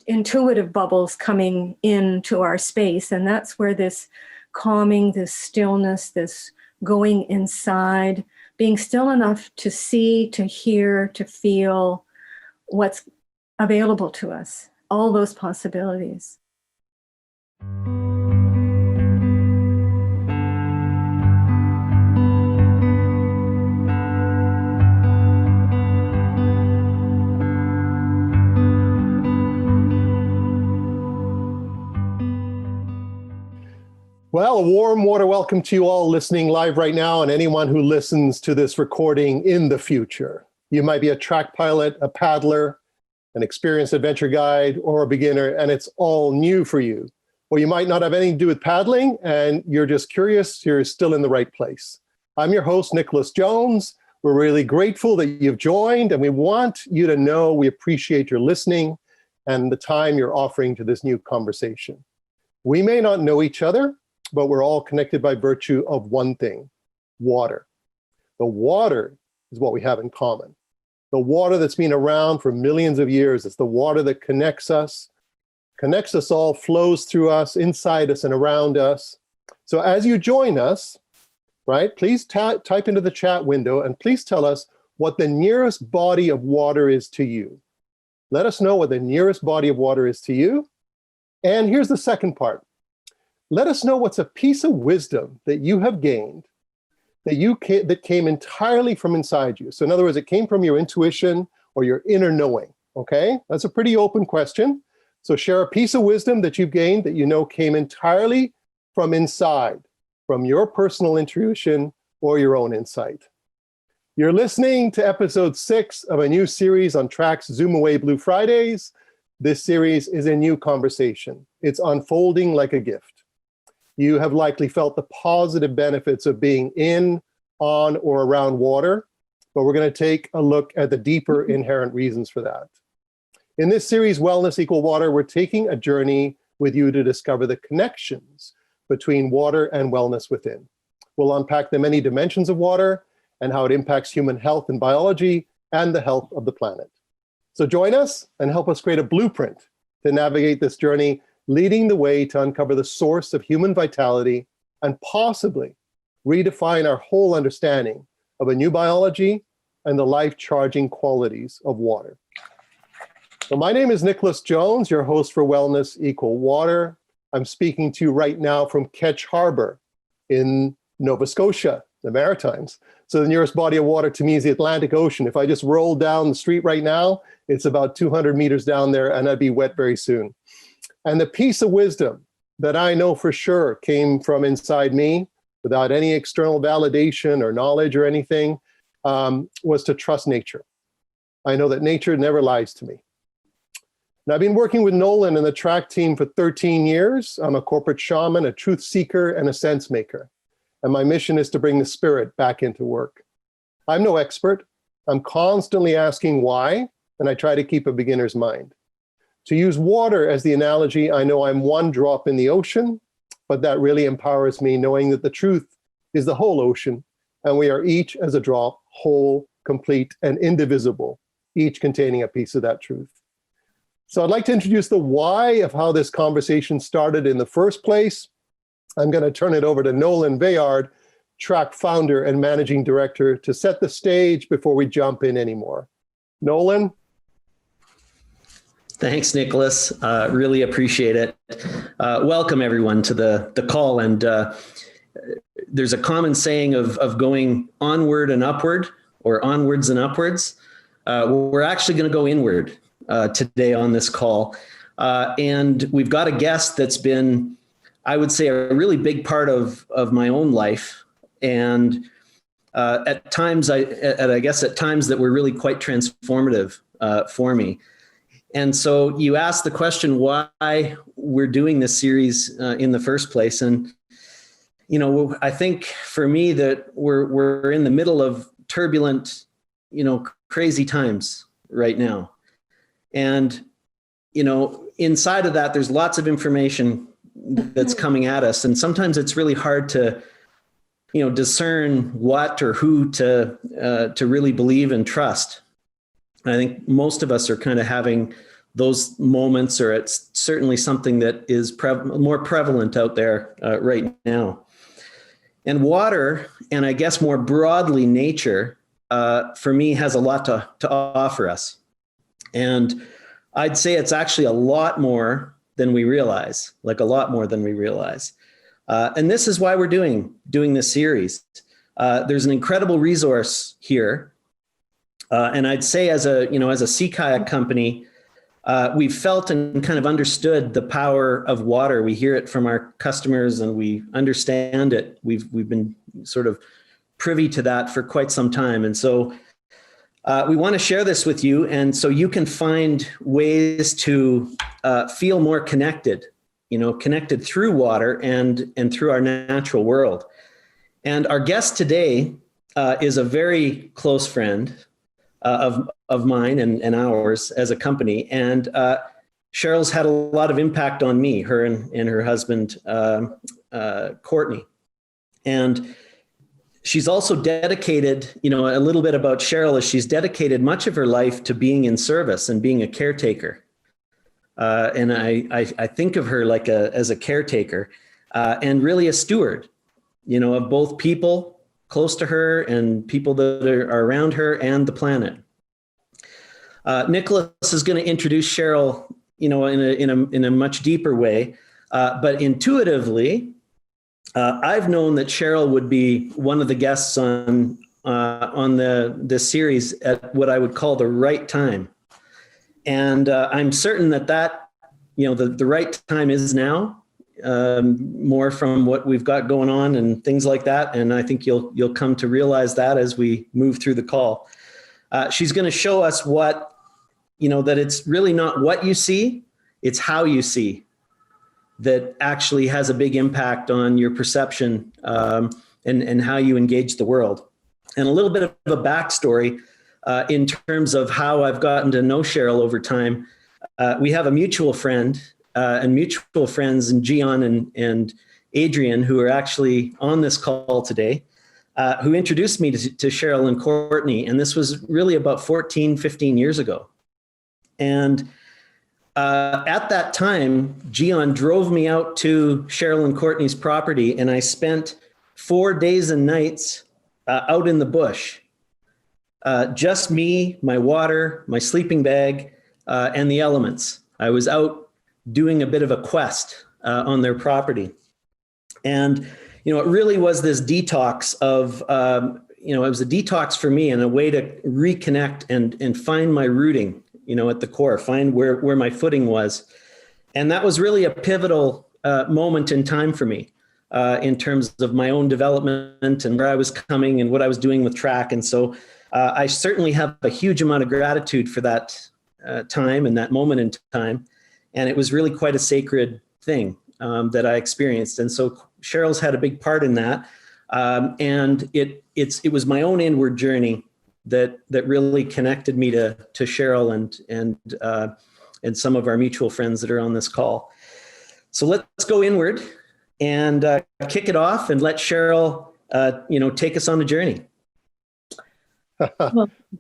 intuitive bubbles coming into our space. And that's where this calming, this stillness, this going inside, being still enough to see, to hear, to feel what's available to us, all those possibilities. Well, a warm water welcome to you all listening live right now and anyone who listens to this recording in the future. You might be a track pilot, a paddler, an experienced adventure guide, or a beginner, and it's all new for you. Or you might not have anything to do with paddling and you're just curious, you're still in the right place. I'm your host, Nicholas Jones. We're really grateful that you've joined, and we want you to know we appreciate your listening and the time you're offering to this new conversation. We may not know each other, but we're all connected by virtue of one thing: water. The water is what we have in common. The water that's been around for millions of years. It's the water that connects us all, flows through us, inside us, and around us. So as you join us, right, please type into the chat window and please tell us what the nearest body of water is to you. Let us know what the nearest body of water is to you. And here's the second part. Let us know what's a piece of wisdom that you have gained that came entirely from inside you. So in other words, it came from your intuition or your inner knowing, okay? That's a pretty open question. So share a piece of wisdom that you've gained that you know came entirely from inside, from your personal intuition or your own insight. You're listening to episode 6 of a new series on Track's Zoom Away Blue Fridays. This series is a new conversation. It's unfolding like a gift. You have likely felt the positive benefits of being in, on, or around water, but we're going to take a look at the deeper inherent reasons for that. In this series, Wellness Equal Water, we're taking a journey with you to discover the connections between water and wellness within. We'll unpack the many dimensions of water and how it impacts human health and biology and the health of the planet. So join us and help us create a blueprint to navigate this journey, leading the way to uncover the source of human vitality and possibly redefine our whole understanding of a new biology and the life-charging qualities of water. So my name is Nicholas Jones, your host for Wellness Equal Water. I'm speaking to you right now from Ketch Harbor in Nova Scotia, the Maritimes. So the nearest body of water to me is the Atlantic Ocean. If I just rolled down the street right now, it's about 200 meters down there and I'd be wet very soon. And the piece of wisdom that I know for sure came from inside me without any external validation or knowledge or anything was to trust nature. I know that nature never lies to me. And I've been working with Nolan and the track team for 13 years. I'm a corporate shaman, a truth seeker, and a sense maker. And my mission is to bring the spirit back into work. I'm no expert. I'm constantly asking why, and I try to keep a beginner's mind. To use water as the analogy, I know I'm one drop in the ocean, but that really empowers me knowing that the truth is the whole ocean, and we are each as a drop, whole, complete, and indivisible, each containing a piece of that truth. So I'd like to introduce the why of how this conversation started in the first place. I'm going to turn it over to Nolan Bayard, track founder and managing director, to set the stage before we jump in anymore. Nolan? Thanks, Nicholas. Really appreciate it. Welcome, everyone, to the call. And there's a common saying of going onward and upward, or onwards and upwards. We're actually going to go inward today on this call. And we've got a guest that's been, I would say, a really big part of my own life. And at times that were really quite transformative for me. And so you asked the question why we're doing this series in the first place. And, you know, I think for me that we're in the middle of turbulent, crazy times right now. And, inside of that, there's lots of information that's coming at us. And sometimes it's really hard to, discern what or who to really believe and trust. I think most of us are kind of having those moments, or it's certainly something that is more prevalent out there right now. And water, and I guess more broadly nature, for me has a lot to offer us. And I'd say it's actually a lot more than we realize, like a lot more than we realize. And this is why we're doing this series. There's an incredible resource here. And I'd say as a sea kayak company, we've felt and kind of understood the power of water. We hear it from our customers and we understand it. We've been sort of privy to that for quite some time. And so we want to share this with you, and so you can find ways to feel more connected, connected through water and through our natural world. And our guest today is a very close friend of mine and ours as a company. And Cheryl's had a lot of impact on me, her and her husband, Courtney. And she's also dedicated, a little bit about Cheryl is she's dedicated much of her life to being in service and being a caretaker. And I think of her like as a caretaker and really a steward, of both people close to her and people that are around her and the planet. Nicholas is going to introduce Cheryl, in a much deeper way, but intuitively, I've known that Cheryl would be one of the guests on this series at what I would call the right time, and I'm certain that the right time is now, more from what we've got going on and things like that. And I think you'll come to realize that as we move through the call. She's going to show us that it's really not what you see, it's how you see that actually has a big impact on your perception and how you engage the world. And a little bit of a backstory in terms of how I've gotten to know Cheryl over time. We have a mutual friend and mutual friends, and Gian and Adrian, who are actually on this call today, who introduced me to Cheryl and Courtney. And this was really about 14, 15 years ago. And at that time, Gian drove me out to Cheryl and Courtney's property, and I spent 4 days and nights out in the bush. Just me, my water, my sleeping bag, and the elements. I was out doing a bit of a quest on their property. And, it really was this detox of, it was a detox for me and a way to reconnect and find my rooting, at the core, find where my footing was. And that was really a pivotal moment in time for me in terms of my own development and where I was coming and what I was doing with track. And so I certainly have a huge amount of gratitude for that time and that moment in time. And it was really quite a sacred thing that I experienced. And so Cheryl's had a big part in that. And it was my own inward journey that really connected me to Cheryl and some of our mutual friends that are on this call. So let's go inward and kick it off and let Cheryl, take us on the journey.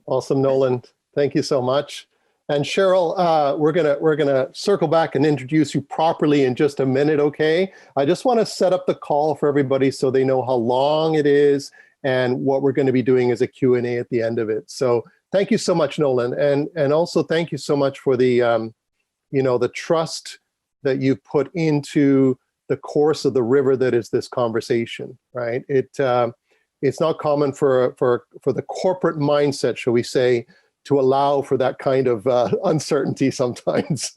Awesome, Nolan. Thank you so much. And Cheryl, we're gonna circle back and introduce you properly in just a minute, okay? I just want to set up the call for everybody so they know how long it is and what we're going to be doing as a Q&A at the end of it. So thank you so much, Nolan. And also thank you so much for the, the trust that you put into the course of the river that is this conversation, right? It's not common for the corporate mindset, shall we say, to allow for that kind of uncertainty sometimes,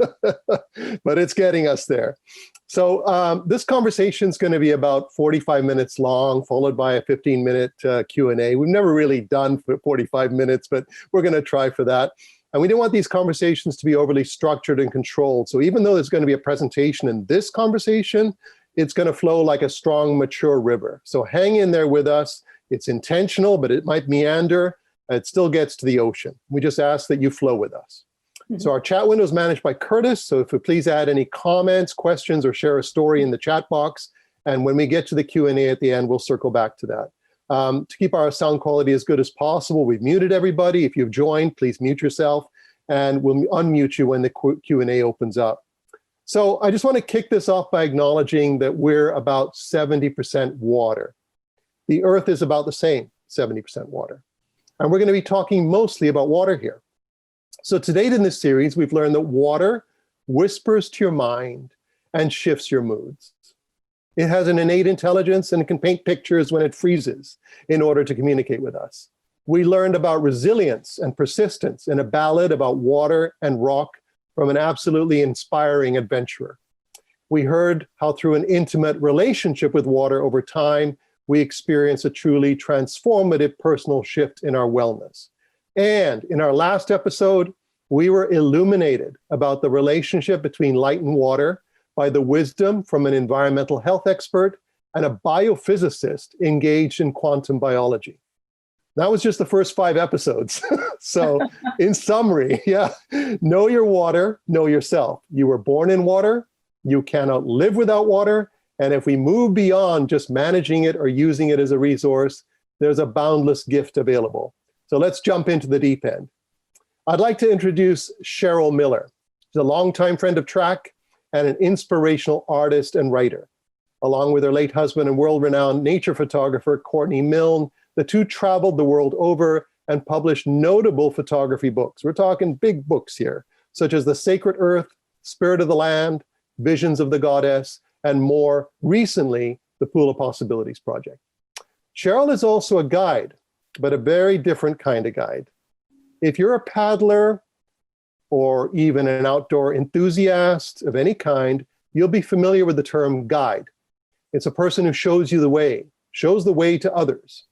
but it's getting us there. So this conversation is going to be about 45 minutes long, followed by a 15-minute Q&A. We've never really done for 45 minutes, but we're going to try for that. And we don't want these conversations to be overly structured and controlled. So even though there's going to be a presentation in this conversation, it's going to flow like a strong, mature river. So hang in there with us. It's intentional, but it might meander. It still gets to the ocean. We just ask that you flow with us. Mm-hmm. So our chat window is managed by Curtis. So if you please add any comments, questions, or share a story in the chat box. And when we get to the Q&A at the end, we'll circle back to that. To keep our sound quality as good as possible, we've muted everybody. If you've joined, please mute yourself. and we'll unmute you when the Q&A opens up. So I just want to kick this off by acknowledging that we're about 70% water. The Earth is about the same, 70% water. And we're going to be talking mostly about water here. So to date in this series, we've learned that water whispers to your mind and shifts your moods. It has an innate intelligence and can paint pictures when it freezes in order to communicate with us. We learned about resilience and persistence in a ballad about water and rock from an absolutely inspiring adventurer. We heard how through an intimate relationship with water over time, we experience a truly transformative personal shift in our wellness. And in our last episode, we were illuminated about the relationship between light and water by the wisdom from an environmental health expert and a biophysicist engaged in quantum biology. That was just the first 5 episodes. So in summary, know your water, know yourself. You were born in water, you cannot live without water, and if we move beyond just managing it or using it as a resource, there's a boundless gift available. So let's jump into the deep end. I'd like to introduce Sherrill Miller. She's a longtime friend of Track and an inspirational artist and writer. Along with her late husband and world-renowned nature photographer, Courtney Milne, the two traveled the world over and published notable photography books. We're talking big books here, such as The Sacred Earth, Spirit of the Land, Visions of the Goddess, and more recently, the Pool of Possibilities Project. Cheryl is also a guide, but a very different kind of guide. If you're a paddler or even an outdoor enthusiast of any kind, you'll be familiar with the term guide. It's a person who shows you the way, shows the way to others.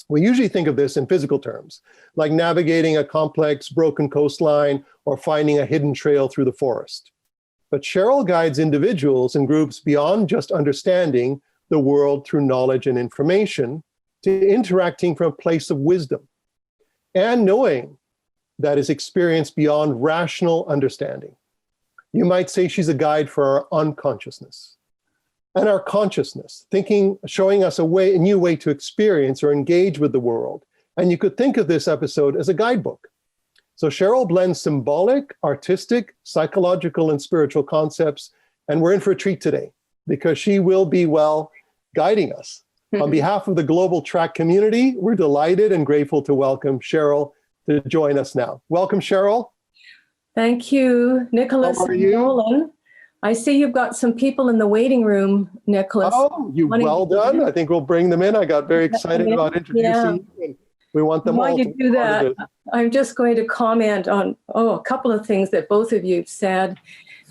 We usually think of this in physical terms, like navigating a complex, broken coastline or finding a hidden trail through the forest. But Cheryl guides individuals and groups beyond just understanding the world through knowledge and information to interacting from a place of wisdom and knowing that is experienced beyond rational understanding. You might say she's a guide for our unconsciousness and our consciousness, thinking, showing us a new way to experience or engage with the world. And you could think of this episode as a guidebook. So Cheryl blends symbolic, artistic, psychological, and spiritual concepts. And we're in for a treat today because she will be, guiding us. On behalf of the global Track community, we're delighted and grateful to welcome Cheryl to join us now. Welcome, Cheryl. Thank you, Nicholas. How are you? Nolan. I see you've got some people in the waiting room, Nicholas. Oh, well done. I think we'll bring them in. I got very excited about introducing you. And we want them all to do that. I'm just going to comment on a couple of things that both of you said.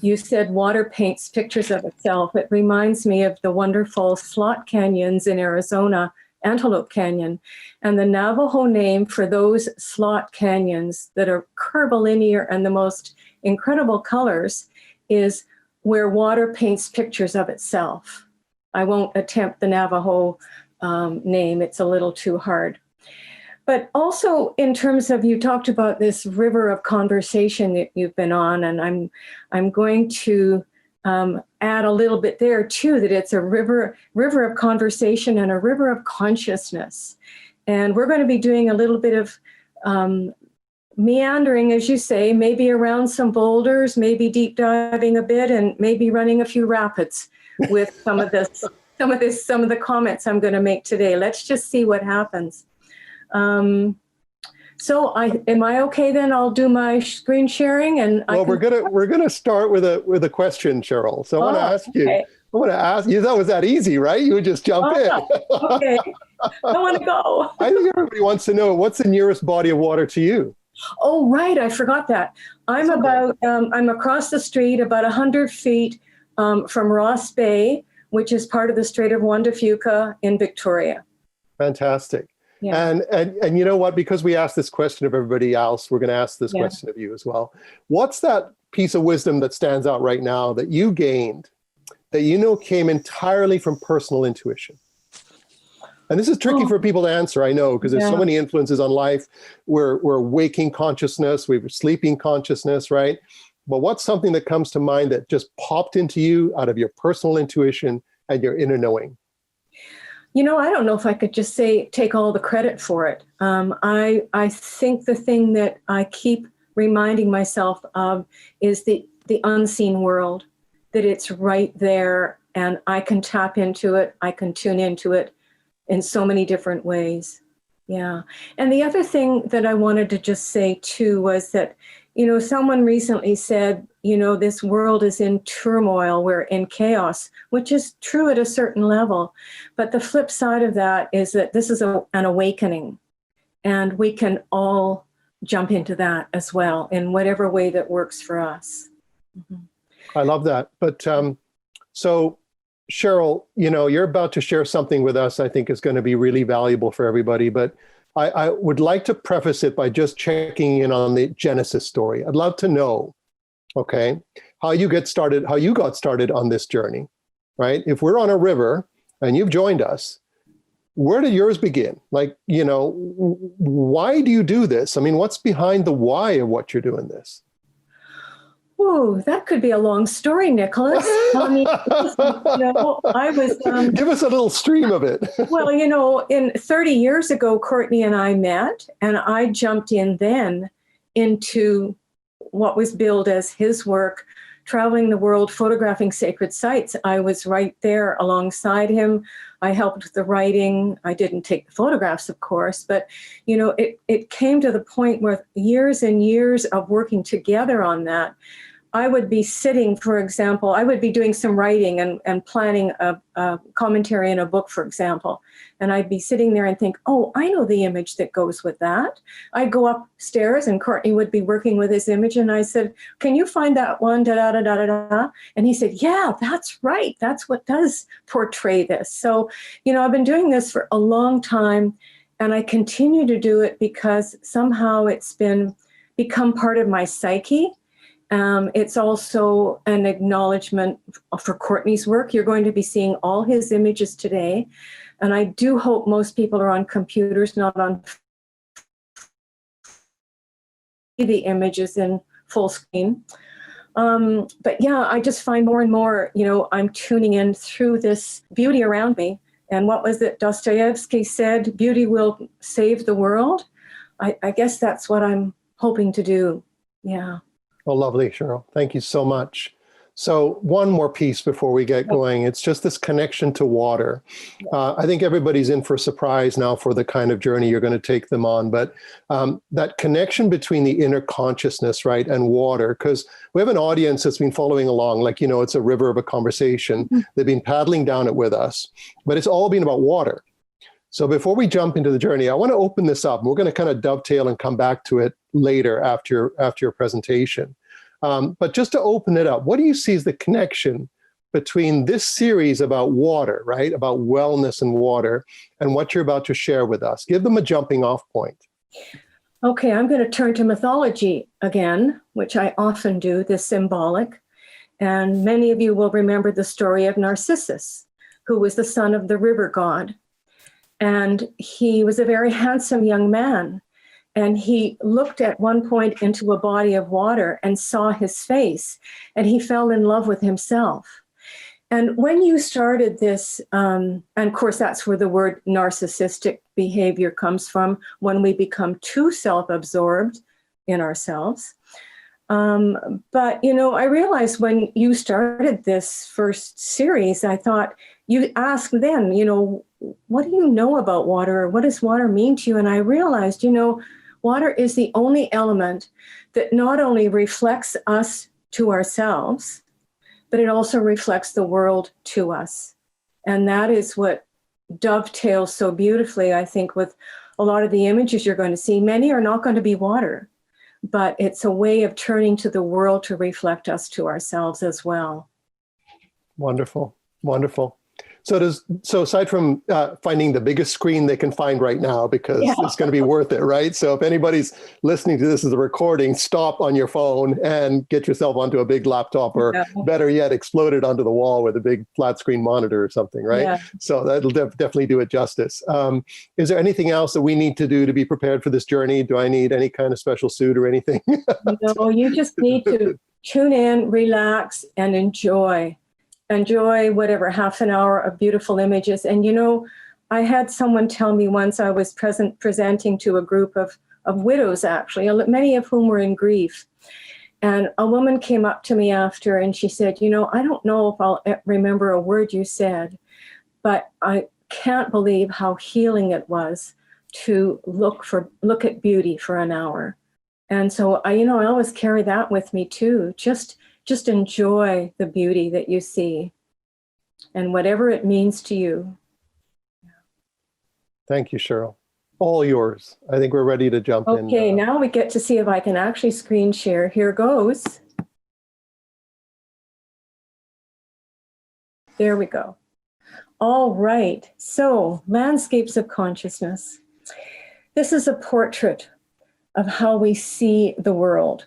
You said water paints pictures of itself. It reminds me of the wonderful slot canyons in Arizona, Antelope Canyon, and the Navajo name for those slot canyons that are curvilinear and the most incredible colors is where water paints pictures of itself. I won't attempt the Navajo name, it's a little too hard. But also in terms of, you talked about this river of conversation that you've been on, and I'm going to add a little bit there too, that it's a river of conversation and a river of consciousness. And we're going to be doing a little bit of meandering, as you say, maybe around some boulders, maybe deep diving a bit, and maybe running a few rapids with some of the comments I'm going to make today. Let's just see what happens. So am I okay then? I'll do my screen sharing and we're gonna start with a question, Cheryl. So I want to ask you. That was that easy, right? You would just jump in. Okay. I want to go. I think everybody wants to know, what's the nearest body of water to you? Oh, right. I forgot that. I'm across the street about 100 feet from Ross Bay, which is part of the Strait of Juan de Fuca in Victoria. Fantastic. Yeah. And you know what, because we asked this question of everybody else, we're going to ask this question of you as well. What's that piece of wisdom that stands out right now that you gained, that you know came entirely from personal intuition? And this is tricky for people to answer, I know, because there's so many influences on life. We're waking consciousness, we're sleeping consciousness, right? But what's something that comes to mind that just popped into you out of your personal intuition and your inner knowing? You know, I don't know if I could just take all the credit for it. I think the thing that I keep reminding myself of is the unseen world, that it's right there and I can tap into it. I can tune into it in so many different ways. Yeah. And the other thing that I wanted to just say too was that, someone recently said, this world is in turmoil, we're in chaos, which is true at a certain level. But the flip side of that is that this is an awakening, and we can all jump into that as well in whatever way that works for us. Mm-hmm. I love that. But so Cheryl, you're about to share something with us I think is going to be really valuable for everybody. But I would like to preface it by just checking in on the Genesis story. I'd love to know, okay, how you got started on this journey, right? If we're on a river and you've joined us, where did yours begin? Like, why do you do this? I mean, what's behind the why of what you're doing this? Oh, that could be a long story, Nicholas. I mean, I was... Give us a little stream of it. Well, in 30 years ago, Courtney and I met, and I jumped in then into what was billed as his work, traveling the world, photographing sacred sites. I was right there alongside him. I helped with the writing. I didn't take the photographs, of course, but, it came to the point where years and years of working together on that, I would be sitting, for example, I would be doing some writing and planning a commentary in a book, for example. And I'd be sitting there and think, oh, I know the image that goes with that. I'd go upstairs and Courtney would be working with his image. And I said, can you find that one? Da, da, da, da, da, da. And he said, yeah, that's right. That's what does portray this. So, I've been doing this for a long time, and I continue to do it because somehow it's become part of my psyche. It's also an acknowledgement for Courtney's work. You're going to be seeing all his images today. And I do hope most people are on computers, not on the images in full screen. But yeah, I just find more and more, I'm tuning in through this beauty around me. And what was it Dostoevsky said, beauty will save the world? I guess that's what I'm hoping to do. Yeah. Oh, lovely, Cheryl. Thank you so much. So one more piece before we get going. It's just this connection to water. I think everybody's in for a surprise now for the kind of journey you're going to take them on. But that connection between the inner consciousness, right, and water, because we have an audience that's been following along, like, it's a river of a conversation. They've been paddling down it with us, but it's all been about water. So before we jump into the journey, I want to open this up. We're going to kind of dovetail and come back to it later after your presentation. But just to open it up, what do you see as the connection between this series about water, right? About wellness and water, and what you're about to share with us? Give them a jumping off point. Okay, I'm going to turn to mythology again, which I often do, the symbolic. And many of you will remember the story of Narcissus, who was the son of the river god. And he was a very handsome young man. And he looked at one point into a body of water and saw his face, and he fell in love with himself. And when you started this, and of course, that's where the word narcissistic behavior comes from, when we become too self-absorbed in ourselves. But, I realized when you started this first series, I thought, you asked then, what do you know about water? Or what does water mean to you? And I realized, water is the only element that not only reflects us to ourselves, but it also reflects the world to us. And that is what dovetails so beautifully, I think, with a lot of the images you're going to see. Many are not going to be water, but it's a way of turning to the world to reflect us to ourselves as well. Wonderful, wonderful. So aside from finding the biggest screen they can find right now, because it's going to be worth it, right? So if anybody's listening to this as a recording, stop on your phone and get yourself onto a big laptop, or better yet, explode it onto the wall with a big flat screen monitor or something, right? Yeah. So that'll definitely do it justice. Is there anything else that we need to do to be prepared for this journey? Do I need any kind of special suit or anything? No, you just need to tune in, relax, and enjoy whatever half an hour of beautiful images. And I had someone tell me once, I was presenting to a group of widows, actually, many of whom were in grief. And a woman came up to me after and she said, I don't know if I'll remember a word you said, but I can't believe how healing it was to look at beauty for an hour. And so I always carry that with me too. Just enjoy the beauty that you see and whatever it means to you. Thank you, Cheryl. All yours. I think we're ready to jump in. Okay, now we get to see if I can actually screen share. Here goes. There we go. All right, so landscapes of consciousness. This is a portrait of how we see the world.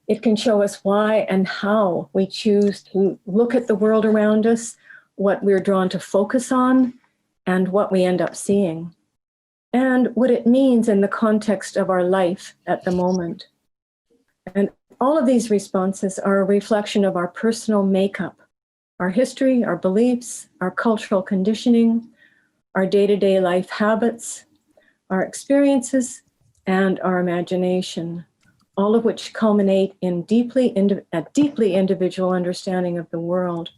It can show us why and how we choose to look at the world around us, what we're drawn to focus on, and what we end up seeing, and what it means in the context of our life at the moment. And all of these responses are a reflection of our personal makeup, our history, our beliefs, our cultural conditioning, our day-to-day life habits, our experiences, and our imagination, all of which culminate in a deeply individual understanding of the world.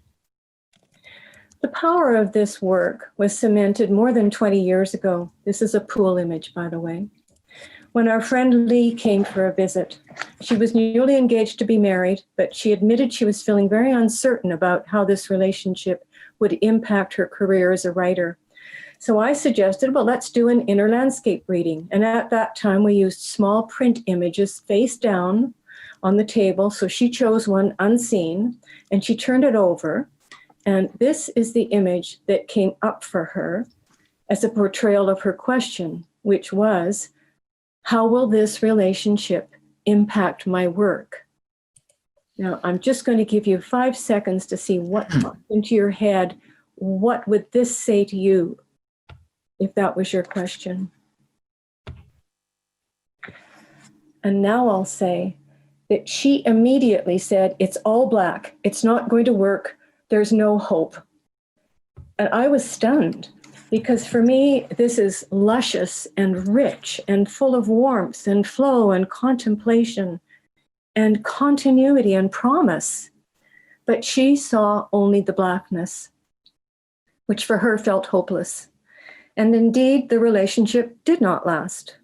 The power of this work was cemented more than 20 years ago. This is a pool image, by the way. When our friend Lee came for a visit, she was newly engaged to be married, but she admitted she was feeling very uncertain about how this relationship would impact her career as a writer. So I suggested, well, let's do an inner landscape reading. And at that time, we used small print images face down on the table. So she chose one unseen, and she turned it over. And this is the image that came up for her as a portrayal of her question, which was, how will this relationship impact my work? Now, I'm just going to give you 5 seconds to see what popped into your head. What would this say to you if that was your question? And now I'll say that she immediately said, it's all black. It's not going to work. There's no hope. And I was stunned because for me, this is luscious and rich and full of warmth and flow and contemplation and continuity and promise. But she saw only the blackness, which for her felt hopeless. And indeed, the relationship did not last.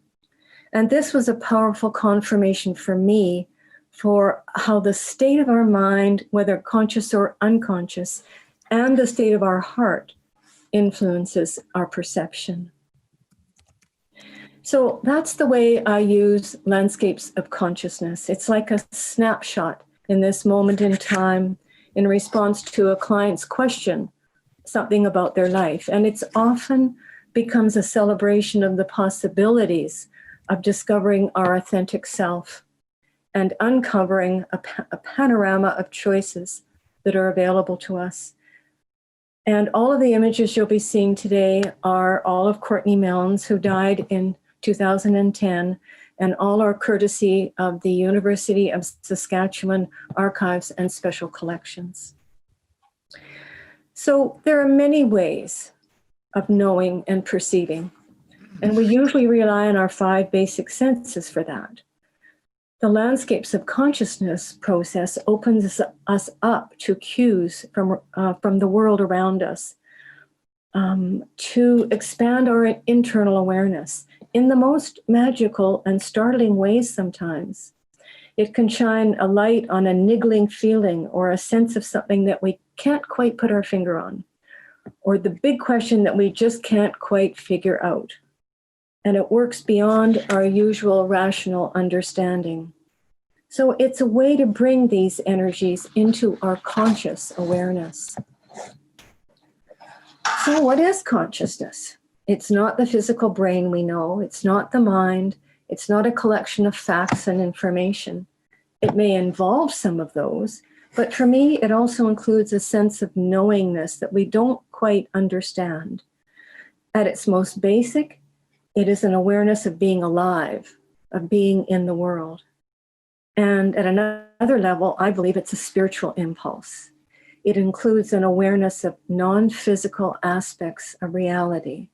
And this was a powerful confirmation for me for how the state of our mind, whether conscious or unconscious, and the state of our heart influences our perception. So that's the way I use landscapes of consciousness. It's like a snapshot in this moment in time in response to a client's question, something about their life. And it's often becomes a celebration of the possibilities of discovering our authentic self and uncovering a panorama of choices that are available to us. And all of the images you'll be seeing today are all of Courtney Milne's, who died in 2010, and all are courtesy of the University of Saskatchewan Archives and Special Collections. So there are many ways of knowing and perceiving, and we usually rely on our 5 basic senses for that. The landscapes of consciousness process opens us up to cues from the world around us, to expand our internal awareness in the most magical and startling ways sometimes. It can shine a light on a niggling feeling or a sense of something that we can't quite put our finger on, or the big question that we just can't quite figure out. And it works beyond our usual rational understanding. So it's a way to bring these energies into our conscious awareness. So what is consciousness? It's not the physical brain we know. It's not the mind. It's not a collection of facts and information. It may involve some of those, but for me, it also includes a sense of knowingness that we don't quite understand. At its most basic, it is an awareness of being alive, of being in the world. And at another level, I believe it's a spiritual impulse. It includes an awareness of non-physical aspects of reality,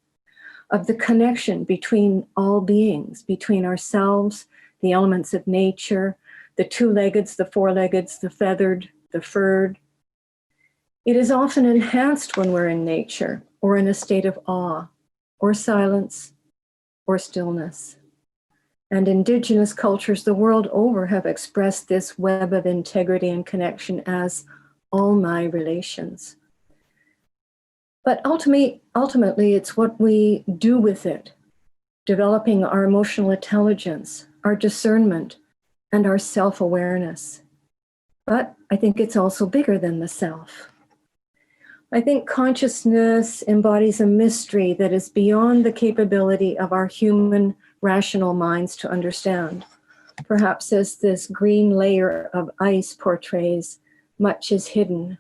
of the connection between all beings, between ourselves, the elements of nature, the two-leggeds, the four-leggeds, the feathered, the furred. It is often enhanced when we're in nature or in a state of awe or silence or stillness. And indigenous cultures the world over have expressed this web of integrity and connection as all my relations. But ultimately, it's what we do with it, developing our emotional intelligence, our discernment, and our self-awareness. But I think it's also bigger than the self. I think consciousness embodies a mystery that is beyond the capability of our human rational minds to understand. Perhaps as this green layer of ice portrays, much is hidden.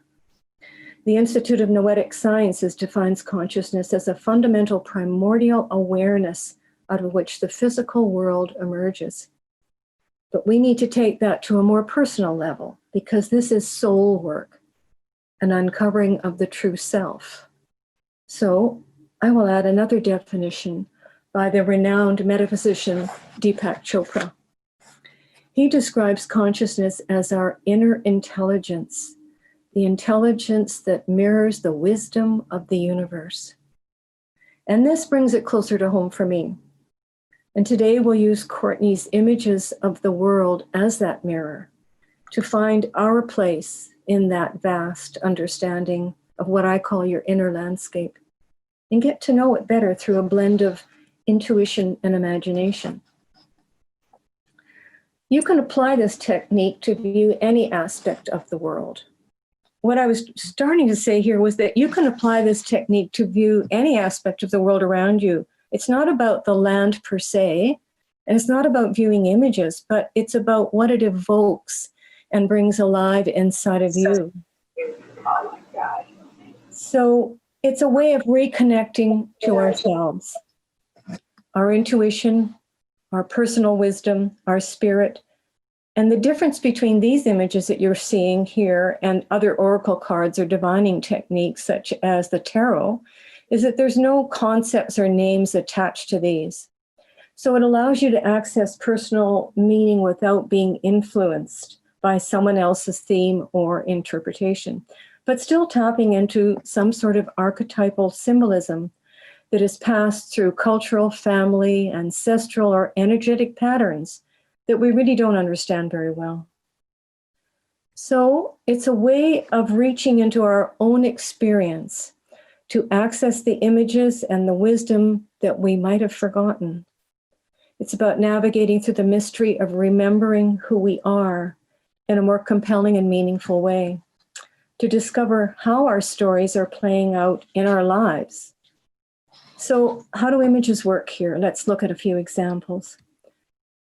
The Institute of Noetic Sciences defines consciousness as a fundamental primordial awareness out of which the physical world emerges. But we need to take that to a more personal level because this is soul work, an uncovering of the true self. So I will add another definition by the renowned metaphysician Deepak Chopra. He describes consciousness as our inner intelligence, the intelligence that mirrors the wisdom of the universe. And this brings it closer to home for me. And today we'll use Courtney's images of the world as that mirror to find our place in that vast understanding of what I call your inner landscape and get to know it better through a blend of intuition and imagination. You can apply this technique to view any aspect of the world. What I was starting to say here was that you can apply this technique to view any aspect of the world around you. It's not about the land per se, and it's not about viewing images, but it's about what it evokes and brings alive inside of you. So it's a way of reconnecting to ourselves, our intuition, our personal wisdom, our spirit. And the difference between these images that you're seeing here and other oracle cards or divining techniques such as the tarot is that there's no concepts or names attached to these. So it allows you to access personal meaning without being influenced by someone else's theme or interpretation, but still tapping into some sort of archetypal symbolism that is passed through cultural, family, ancestral, or energetic patterns that we really don't understand very well. So it's a way of reaching into our own experience to access the images and the wisdom that we might have forgotten. It's about navigating through the mystery of remembering who we are in a more compelling and meaningful way, to discover how our stories are playing out in our lives. So how do images work here? Let's look at a few examples.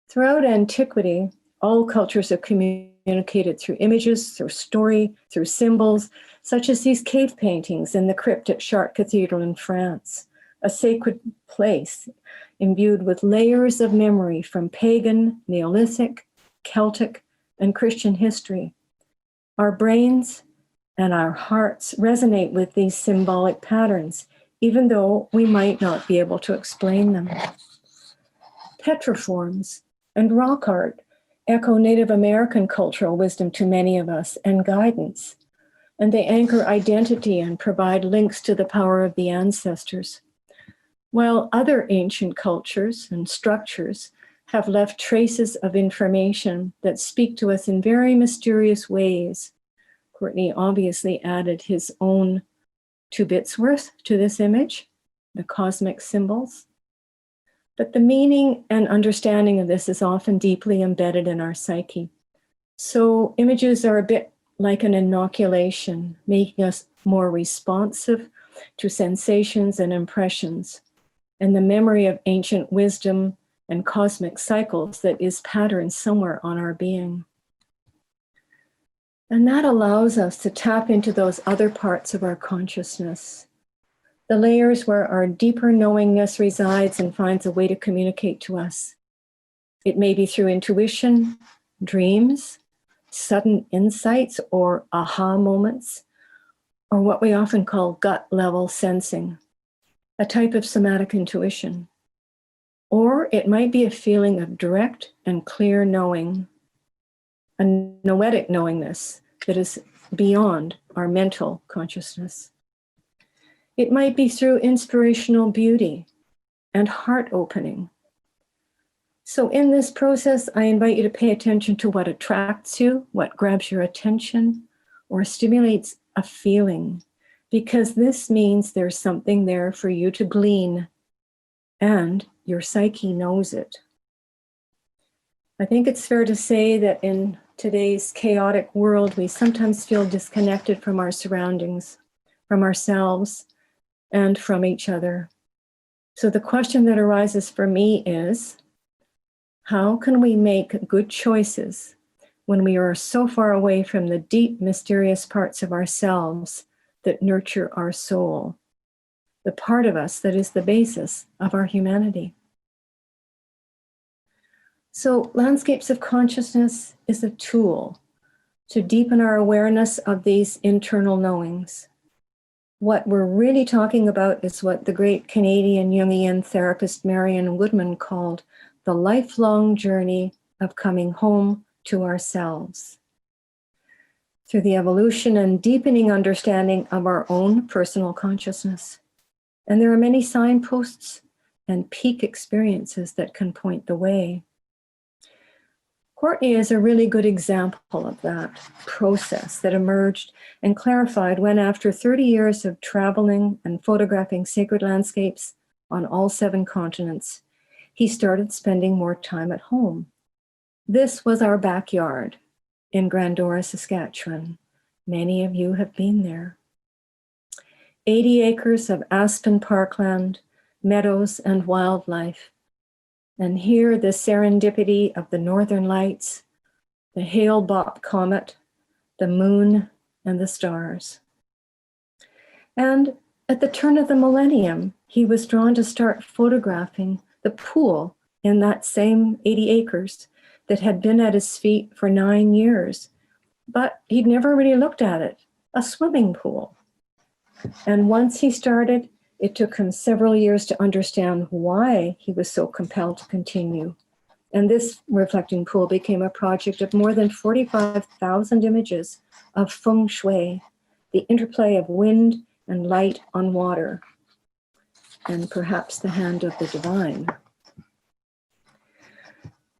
Throughout antiquity, all cultures have communicated through images, through story, through symbols, such as these cave paintings in the crypt at Chartres Cathedral in France, a sacred place imbued with layers of memory from pagan, Neolithic, Celtic, and Christian history. Our brains and our hearts resonate with these symbolic patterns, even though we might not be able to explain them. Petriforms and rock art echo Native American cultural wisdom to many of us and guidance, and they anchor identity and provide links to the power of the ancestors. While other ancient cultures and structures have left traces of information that speak to us in very mysterious ways. Courtney obviously added his own 2 bits worth to this image, the cosmic symbols. But the meaning and understanding of this is often deeply embedded in our psyche. So images are a bit like an inoculation, making us more responsive to sensations and impressions, and the memory of ancient wisdom and cosmic cycles that is patterned somewhere on our being. And that allows us to tap into those other parts of our consciousness, the layers where our deeper knowingness resides and finds a way to communicate to us. It may be through intuition, dreams, sudden insights or aha moments, or what we often call gut level sensing. a type of somatic intuition, or it might be a feeling of direct and clear knowing, a noetic knowingness that is beyond our mental consciousness. It might be through inspirational beauty and heart opening. So in this process, I invite you to pay attention to what attracts you, what grabs your attention, or stimulates a feeling, because this means there's something there for you to glean, and your psyche knows it. I think it's fair to say that in today's chaotic world, we sometimes feel disconnected from our surroundings, from ourselves, and from each other. So the question that arises for me is, how can we make good choices when we are so far away from the deep, mysterious parts of ourselves that nurture our soul, the part of us that is the basis of our humanity? So Landscapes of Consciousness is a tool to deepen our awareness of these internal knowings. What we're really talking about is what the great Canadian Jungian therapist Marion Woodman called the lifelong journey of coming home to ourselves. Through the evolution and deepening understanding of our own personal consciousness. And there are many signposts and peak experiences that can point the way. Courtney is a really good example of that process that emerged and clarified when, after 30 years of traveling and photographing sacred landscapes on all 7 continents, he started spending more time at home. This was our backyard in Grandora, Saskatchewan. Many of you have been there. 80 acres of aspen parkland, meadows, and wildlife. And here the serendipity of the Northern Lights, the Hale-Bopp comet, the moon, and the stars. And at the turn of the millennium, he was drawn to start photographing the pool in that same 80 acres that had been at his feet for 9 years, but he'd never really looked at it, a swimming pool. And once he started, it took him several years to understand why he was so compelled to continue. And this reflecting pool became a project of more than 45,000 images of feng shui, the interplay of wind and light on water, and perhaps the hand of the divine.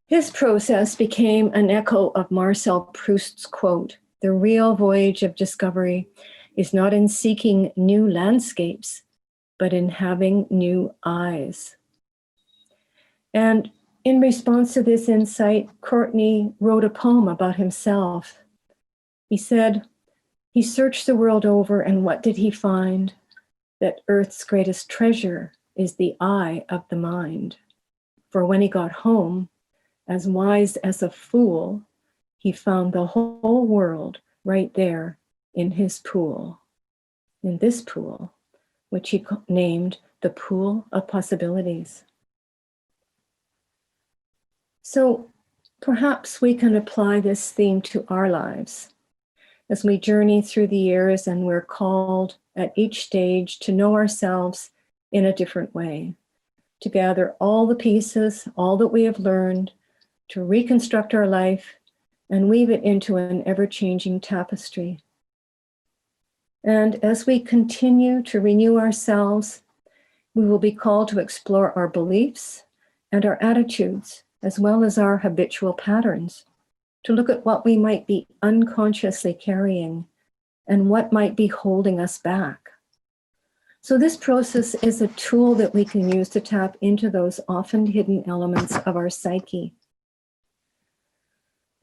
His process became an echo of Marcel Proust's quote, "The real voyage of discovery is not in seeking new landscapes, but in having new eyes." And in response to this insight, Courtney wrote a poem about himself. He said, he searched the world over, and what did he find? That Earth's greatest treasure is the eye of the mind. For when he got home, as wise as a fool, he found the whole world right there in his pool, in this pool, which he named the Pool of Possibilities. So perhaps we can apply this theme to our lives as we journey through the years, and we're called at each stage to know ourselves in a different way, to gather all the pieces, all that we have learned, to reconstruct our life and weave it into an ever-changing tapestry. And as we continue to renew ourselves, we will be called to explore our beliefs and our attitudes, as well as our habitual patterns, to look at what we might be unconsciously carrying and what might be holding us back. So this process is a tool that we can use to tap into those often hidden elements of our psyche.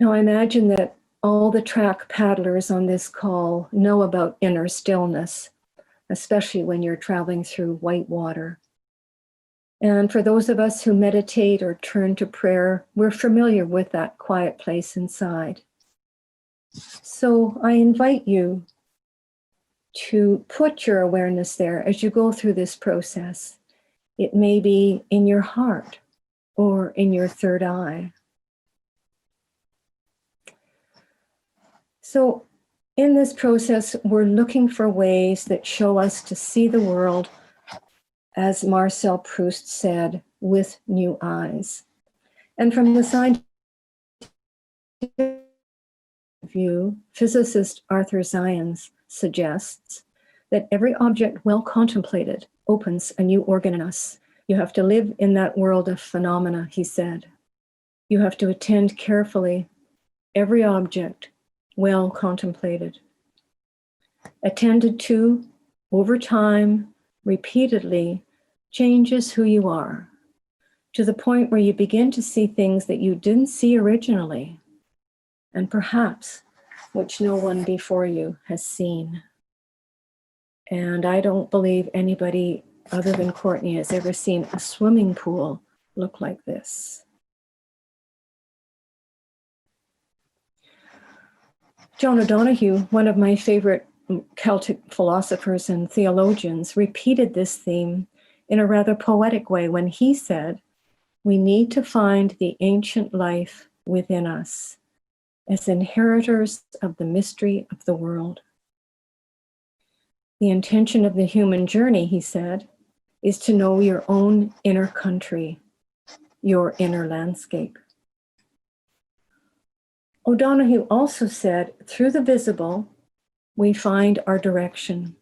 Now, I imagine that all the track paddlers on this call know about inner stillness, especially when you're traveling through white water. And for those of us who meditate or turn to prayer, we're familiar with that quiet place inside. So I invite you to put your awareness there as you go through this process. It may be in your heart or in your third eye. So in this process, we're looking for ways that show us to see the world as Marcel Proust said, with new eyes. And from the scientific view, physicist Arthur Zions suggests that every object well contemplated opens a new organ in us. You have to live in that world of phenomena, he said. You have to attend carefully every object well contemplated. Attended to over time, repeatedly, changes who you are, to the point where you begin to see things that you didn't see originally, and perhaps which no one before you has seen. And I don't believe anybody other than Courtney has ever seen a swimming pool look like this. John O'Donohue, one of my favorite Celtic philosophers and theologians, repeated this theme in a rather poetic way when he said, "We need to find the ancient life within us as inheritors of the mystery of the world." The intention of the human journey, he said, is to know your own inner country, your inner landscape. O'Donohue also said, through the visible, we find our direction.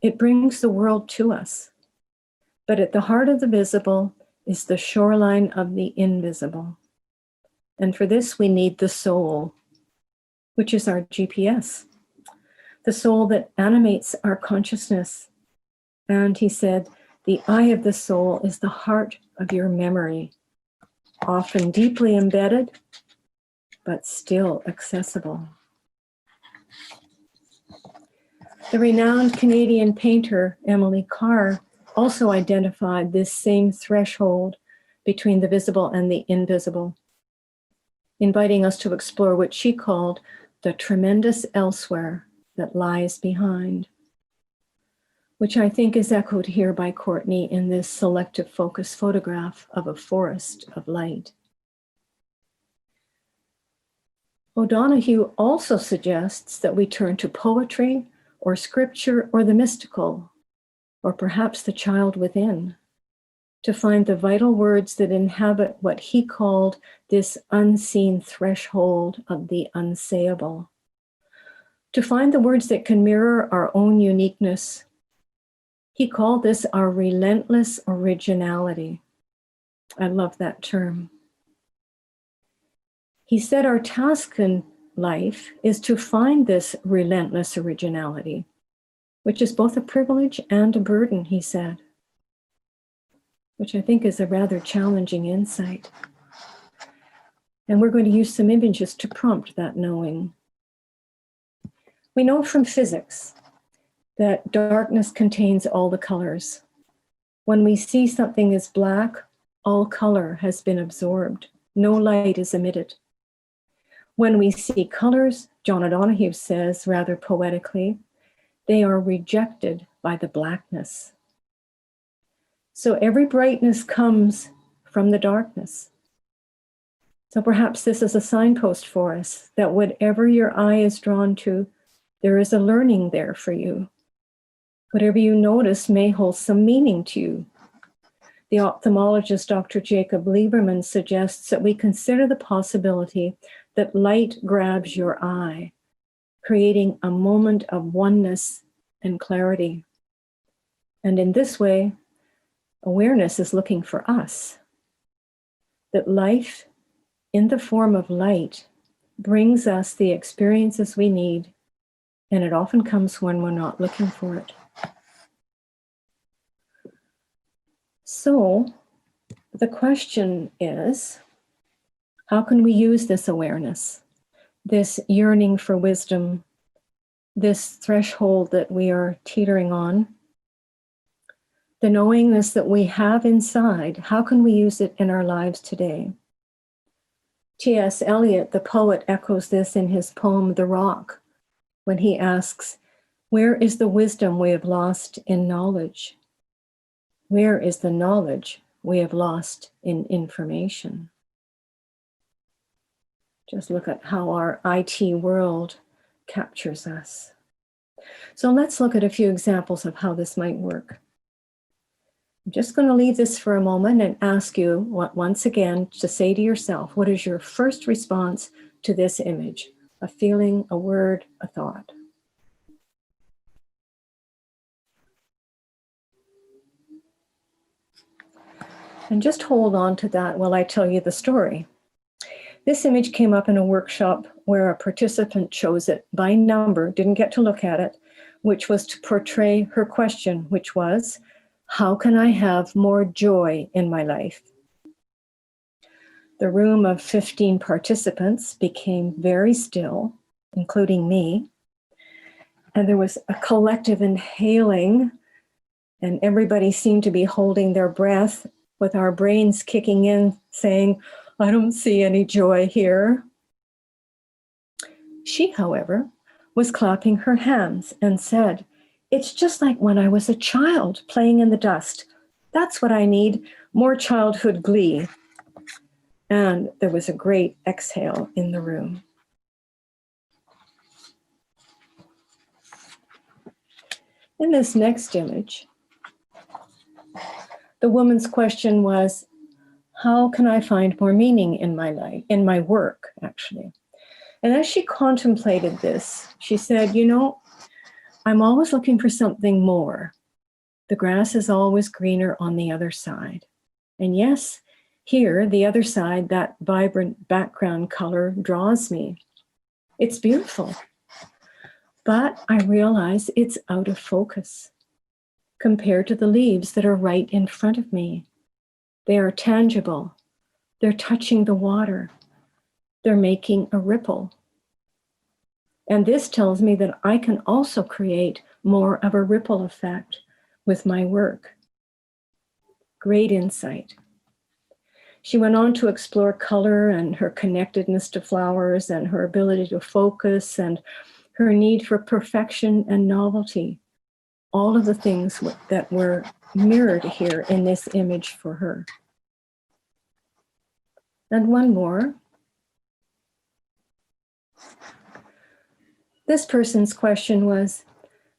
It brings the world to us. But at the heart of the visible is the shoreline of the invisible. And for this, we need the soul, which is our GPS, the soul that animates our consciousness. And he said, the eye of the soul is the heart of your memory, often deeply embedded, but still accessible. The renowned Canadian painter, Emily Carr, also identified this same threshold between the visible and the invisible, inviting us to explore what she called the tremendous elsewhere that lies behind, which I think is echoed here by Courtney in this selective focus photograph of a forest of light. O'Donohue also suggests that we turn to poetry or scripture or the mystical, or perhaps the child within, to find the vital words that inhabit what he called this unseen threshold of the unsayable, to find the words that can mirror our own uniqueness. He called this our relentless originality. I love that term. He said our task in life is to find this relentless originality, which is both a privilege and a burden, he said, which I think is a rather challenging insight. And we're going to use some images to prompt that knowing. We know from physics that darkness contains all the colors. When we see something as black, all color has been absorbed. No light is emitted. When we see colors, John O'Donohue says rather poetically, they are rejected by the blackness. So every brightness comes from the darkness. So perhaps this is a signpost for us that whatever your eye is drawn to, there is a learning there for you. Whatever you notice may hold some meaning to you. The ophthalmologist, Dr. Jacob Lieberman, suggests that we consider the possibility that light grabs your eye, creating a moment of oneness and clarity. And in this way, awareness is looking for us. That life, in the form of light, brings us the experiences we need, and it often comes when we're not looking for it. So the question is, how can we use this awareness, this yearning for wisdom, this threshold that we are teetering on, the knowingness that we have inside, how can we use it in our lives today? T.S. Eliot, the poet, echoes this in his poem, The Rock, when he asks, where is the wisdom we have lost in knowledge? Where is the knowledge we have lost in information? Just look at how our IT world captures us. So let's look at a few examples of how this might work. I'm just going to leave this for a moment and ask you once again to say to yourself, what is your first response to this image? A feeling, a word, a thought. And just hold on to that while I tell you the story. This image came up in a workshop where a participant chose it by number, didn't get to look at it, which was to portray her question, which was, how can I have more joy in my life? The room of 15 participants became very still, including me, and there was a collective inhaling, and everybody seemed to be holding their breath with our brains kicking in, saying, I don't see any joy here. She, however, was clapping her hands and said, it's just like when I was a child playing in the dust. That's what I need, more childhood glee. And there was a great exhale in the room. In this next image, the woman's question was, how can I find more meaning in my life, in my work, actually? And as she contemplated this, she said, you know, I'm always looking for something more. The grass is always greener on the other side. And yes, here, the other side, that vibrant background color draws me. It's beautiful. But I realize it's out of focus compared to the leaves that are right in front of me. They are tangible. They're touching the water. They're making a ripple. And this tells me that I can also create more of a ripple effect with my work. Great insight. She went on to explore color and her connectedness to flowers and her ability to focus and her need for perfection and novelty. All of the things that were mirrored here in this image for her. And one more. This person's question was,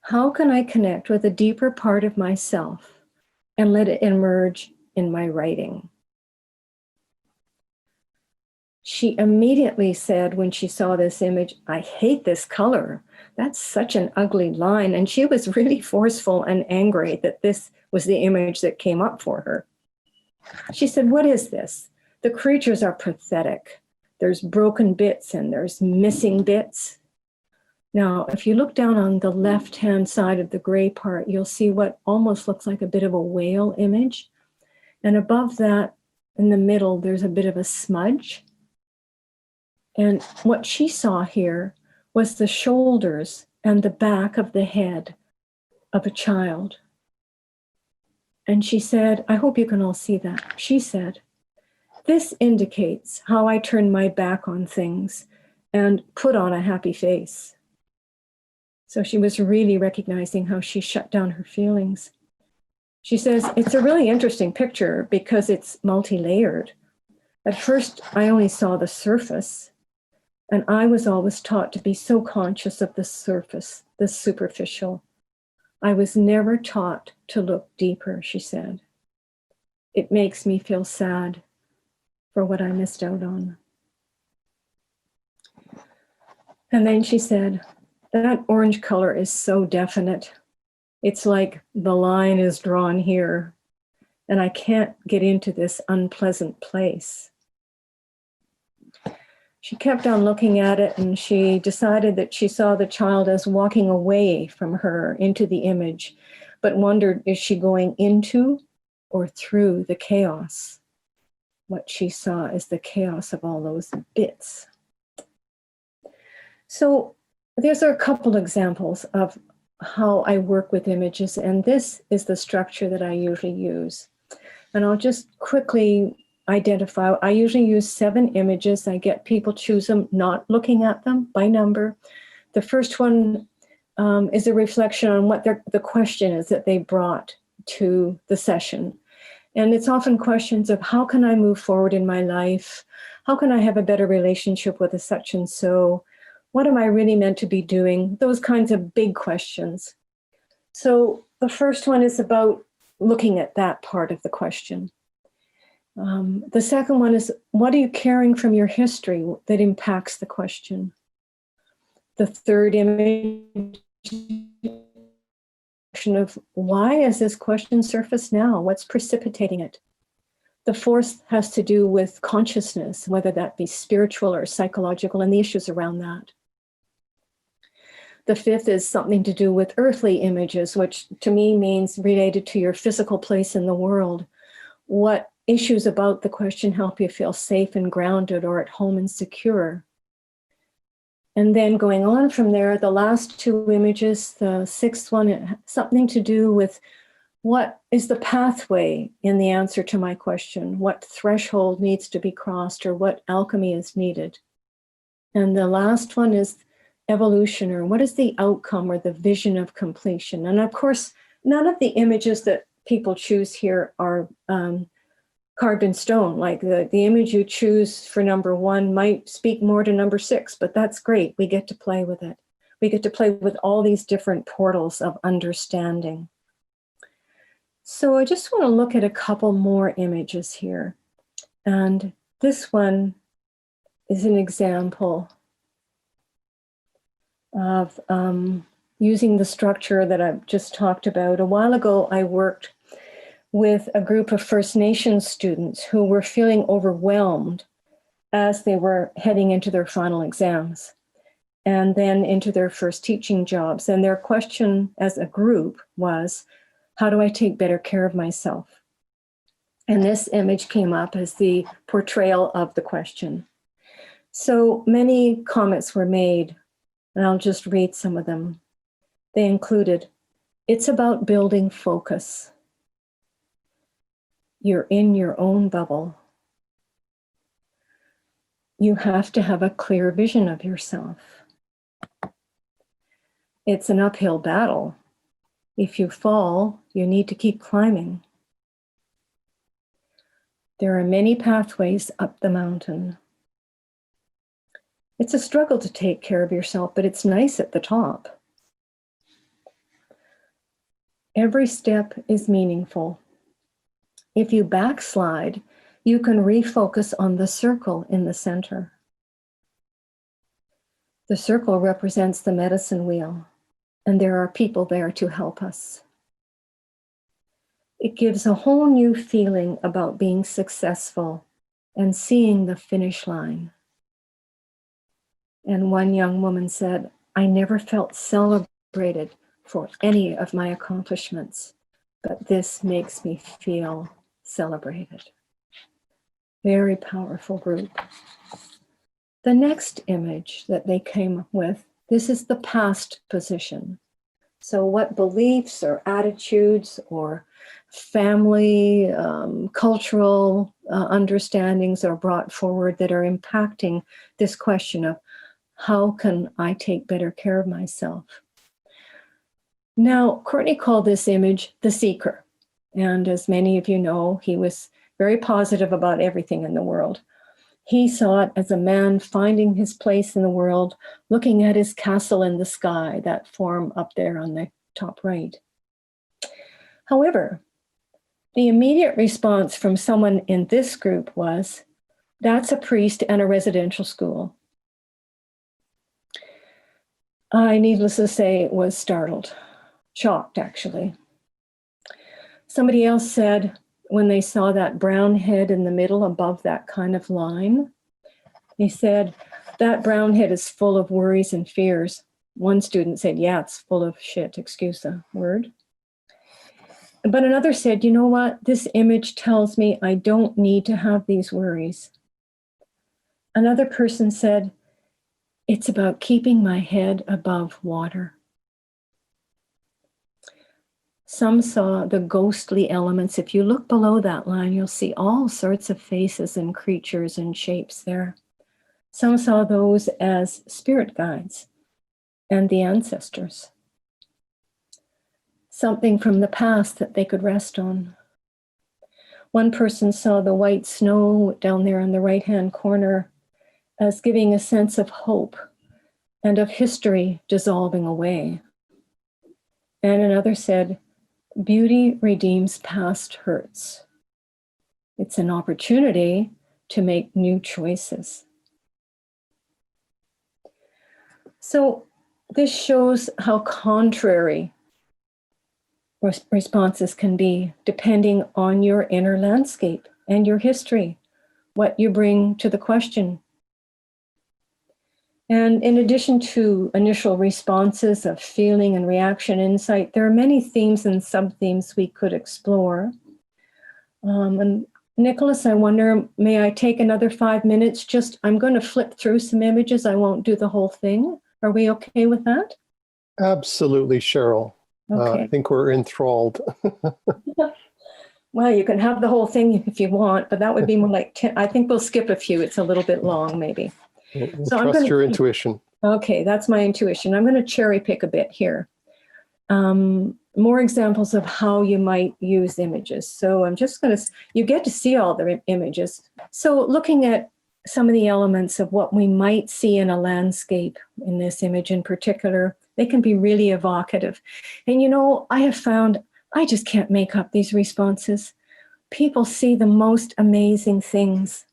how can I connect with a deeper part of myself and let it emerge in my writing? She immediately said when she saw this image, I hate this color. That's such an ugly line. And she was really forceful and angry that this was the image that came up for her. She said, what is this? The creatures are pathetic. There's broken bits and there's missing bits. Now, if you look down on the left-hand side of the gray part, you'll see what almost looks like a bit of a whale image. And above that, in the middle, there's a bit of a smudge. And what she saw here was the shoulders and the back of the head of a child. And she said, I hope you can all see that. She said, this indicates how I turn my back on things and put on a happy face. So she was really recognizing how she shut down her feelings. She says, it's a really interesting picture because it's multi-layered. At first, I only saw the surface, and I was always taught to be so conscious of the surface, the superficial. I was never taught to look deeper, she said. It makes me feel sad for what I missed out on. And then she said, that orange color is so definite. It's like the line is drawn here, and I can't get into this unpleasant place. She kept on looking at it, and she decided that she saw the child as walking away from her into the image, but wondered, is she going into or through the chaos? What she saw is the chaos of all those bits. So there's a couple examples of how I work with images, and this is the structure that I usually use. And I'll just quickly identify. I usually use 7 images. I get people choose them, not looking at them by number. The first one is a reflection on what the question is that they brought to the session. And it's often questions of how can I move forward in my life? How can I have a better relationship with a such and so? What am I really meant to be doing? Those kinds of big questions. So the first one is about looking at that part of the question. The second one is, what are you carrying from your history that impacts the question? The third image of, why has this question surfaced now? What's precipitating it? The fourth has to do with consciousness, whether that be spiritual or psychological, and the issues around that. The fifth is something to do with earthly images, which to me means related to your physical place in the world. What issues about the question help you feel safe and grounded or at home and secure? And then going on from there, the last two images, the sixth one, something to do with what is the pathway in the answer to my question? What threshold needs to be crossed, or what alchemy is needed? And the last one is evolution, or what is the outcome or the vision of completion? And of course, none of the images that people choose here are carved in stone. Like the image you choose for number one might speak more to number six, but that's great. We get to play with it. We get to play with all these different portals of understanding. So I just want to look at a couple more images here. And this one is an example of using the structure that I've just talked about. A while ago, I worked with a group of First Nations students who were feeling overwhelmed as they were heading into their final exams and then into their first teaching jobs. And their question as a group was, how do I take better care of myself? And this image came up as the portrayal of the question. So many comments were made, and I'll just read some of them. They included, it's about building focus. You're in your own bubble. You have to have a clear vision of yourself. It's an uphill battle. If you fall, you need to keep climbing. There are many pathways up the mountain. It's a struggle to take care of yourself, but it's nice at the top. Every step is meaningful. If you backslide, you can refocus on the circle in the center. The circle represents the medicine wheel, and there are people there to help us. It gives a whole new feeling about being successful and seeing the finish line. And one young woman said, I never felt celebrated for any of my accomplishments, but this makes me feel celebrated. Very powerful group. The next image that they came up with, this is the past position. So what beliefs or attitudes or family, cultural understandings are brought forward that are impacting this question of how can I take better care of myself? Now, Courtney called this image the seeker. And as many of you know, he was very positive about everything in the world. He saw it as a man finding his place in the world, looking at his castle in the sky, that form up there on the top right. However, the immediate response from someone in this group was, that's a priest and a residential school. I, needless to say, was startled, shocked actually. Somebody else said, when they saw that brown head in the middle above that kind of line, he said, that brown head is full of worries and fears. One student said, yeah, it's full of shit, excuse the word. But another said, you know what? This image tells me I don't need to have these worries. Another person said, it's about keeping my head above water. Some saw the ghostly elements. If you look below that line, you'll see all sorts of faces and creatures and shapes there. Some saw those as spirit guides and the ancestors. Something from the past that they could rest on. One person saw the white snow down there in the right-hand corner as giving a sense of hope and of history dissolving away. And another said, beauty redeems past hurts. It's an opportunity to make new choices. So this shows how contrary responses can be depending on your inner landscape and your history, what you bring to the question. And in addition to initial responses of feeling and reaction insight, there are many themes and sub-themes we could explore. And Nicholas, I wonder, may I take another 5 minutes? I'm going to flip through some images. I won't do the whole thing. Are we okay with that? Absolutely, Cheryl. Okay. I think we're enthralled. Well, you can have the whole thing if you want, but that would be more like 10. I think we'll skip a few. It's a little bit long, maybe. We'll So trust your intuition. Okay, that's my intuition. I'm going to cherry pick a bit here. More examples of how you might use images. So I'm just going to, you get to see all the images. So looking at some of the elements of what we might see in a landscape in this image in particular, they can be really evocative. And I have found I just can't make up these responses. People see the most amazing things.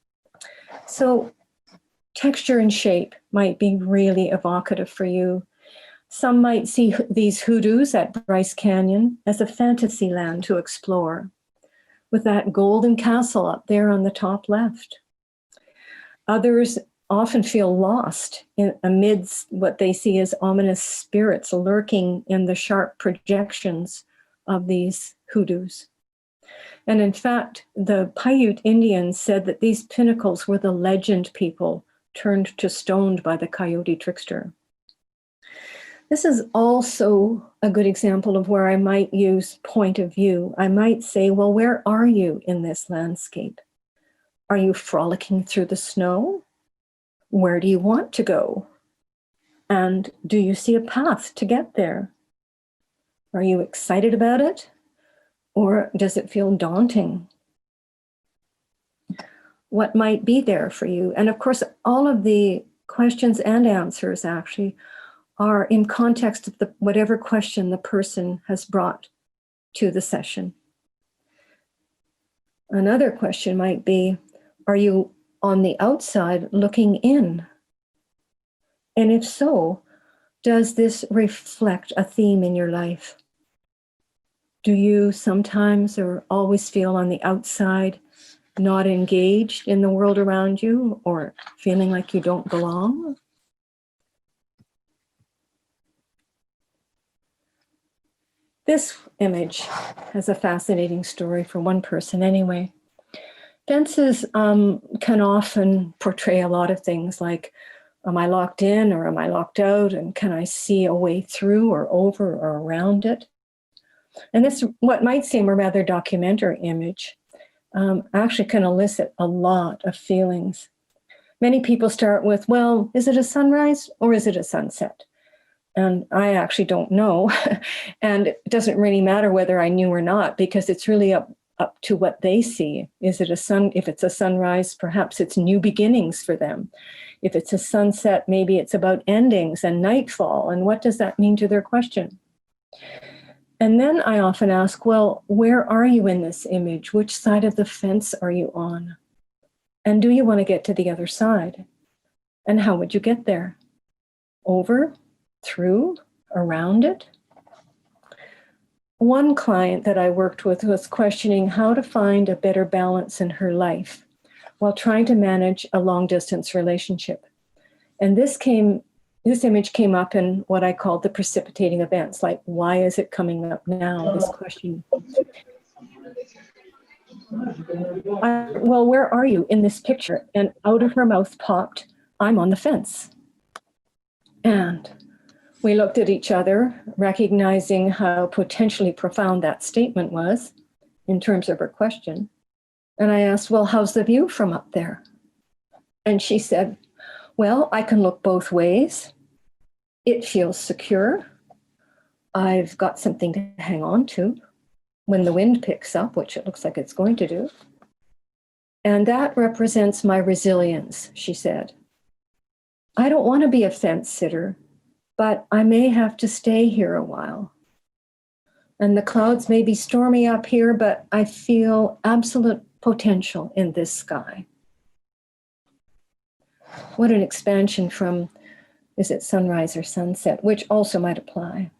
So texture and shape might be really evocative for you. Some might see these hoodoos at Bryce Canyon as a fantasy land to explore, with that golden castle up there on the top left. Others often feel lost amidst what they see as ominous spirits lurking in the sharp projections of these hoodoos. And in fact, the Paiute Indians said that these pinnacles were the legend people turned to stone by the coyote trickster. This is also a good example of where I might use point of view. I might say, well, where are you in this landscape? Are you frolicking through the snow? Where do you want to go? And do you see a path to get there? Are you excited about it? Or does it feel daunting? What might be there for you? And of course, all of the questions and answers actually are in context of whatever question the person has brought to the session. Another question might be, are you on the outside looking in? And if so, does this reflect a theme in your life? Do you sometimes or always feel on the outside, not engaged in the world around you, or feeling like you don't belong? This image has a fascinating story for one person anyway. Fences can often portray a lot of things like, am I locked in or am I locked out? And can I see a way through or over or around it? And this, what might seem a rather documentary image, actually can elicit a lot of feelings. Many people start with, well, is it a sunrise or is it a sunset? And I actually don't know. And it doesn't really matter whether I knew or not, because it's really up to what they see. Is it if it's a sunrise, perhaps it's new beginnings for them. If it's a sunset, maybe it's about endings and nightfall. And what does that mean to their question? And then I often ask, well, where are you in this image? Which side of the fence are you on? And do you want to get to the other side? And how would you get there? Over? Through? Around it? One client that I worked with was questioning how to find a better balance in her life while trying to manage a long-distance relationship. And this image came up in what I called the precipitating events, like, why is it coming up now, this question? Well, where are you in this picture? And out of her mouth popped, I'm on the fence. And we looked at each other, recognizing how potentially profound that statement was in terms of her question. And I asked, well, how's the view from up there? And she said, well, I can look both ways. It feels secure. I've got something to hang on to when the wind picks up, which it looks like it's going to do. And that represents my resilience, she said. I don't want to be a fence sitter, but I may have to stay here a while. And the clouds may be stormy up here, but I feel absolute potential in this sky. What an expansion from, is it sunrise or sunset, which also might apply.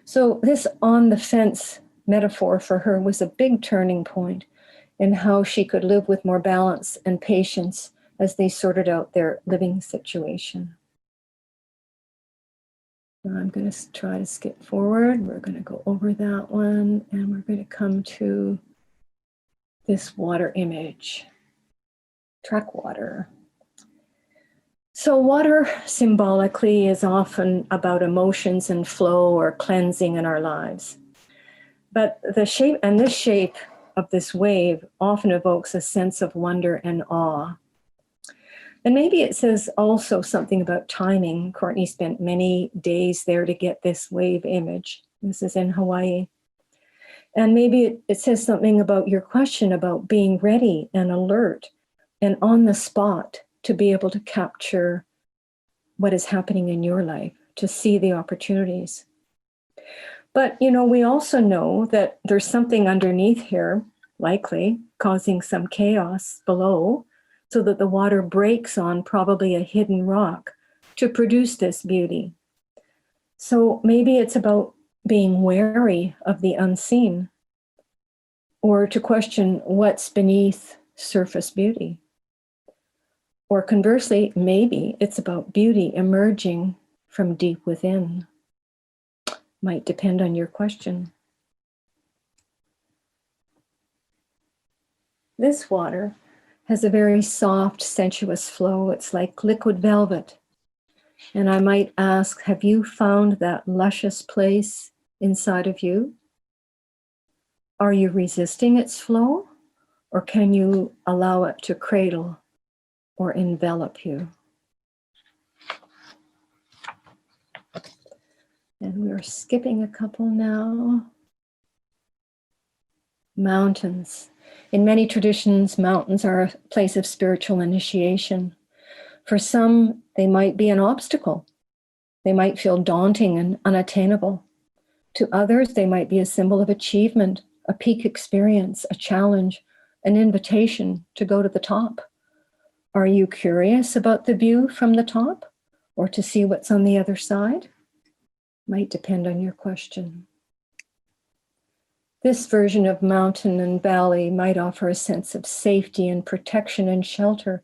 So this on the fence metaphor for her was a big turning point in how she could live with more balance and patience as they sorted out their living situation. Now I'm going to try to skip forward. We're going to go over that one, and we're going to come to this water image, track water. So water symbolically is often about emotions and flow or cleansing in our lives. But the shape, and this shape of this wave often evokes a sense of wonder and awe. And maybe it says also something about timing. Courtney spent many days there to get this wave image. This is in Hawaii. And maybe it says something about your question about being ready and alert and on the spot to be able to capture what is happening in your life, to see the opportunities. But, you know, we also know that there's something underneath here, likely causing some chaos below, so that the water breaks on probably a hidden rock to produce this beauty. So maybe it's about being wary of the unseen, or to question what's beneath surface beauty. Or conversely, maybe it's about beauty emerging from deep within. Might depend on your question. This water has a very soft, sensuous flow. It's like liquid velvet. And I might ask, have you found that luscious place inside of you? Are you resisting its flow, or can you allow it to cradle or envelop you? And we're skipping a couple now. Mountains. In many traditions, mountains are a place of spiritual initiation. For some, they might be an obstacle. They might feel daunting and unattainable. To others, they might be a symbol of achievement, a peak experience, a challenge, an invitation to go to the top. Are you curious about the view from the top, or to see what's on the other side? Might depend on your question. This version of mountain and valley might offer a sense of safety and protection and shelter,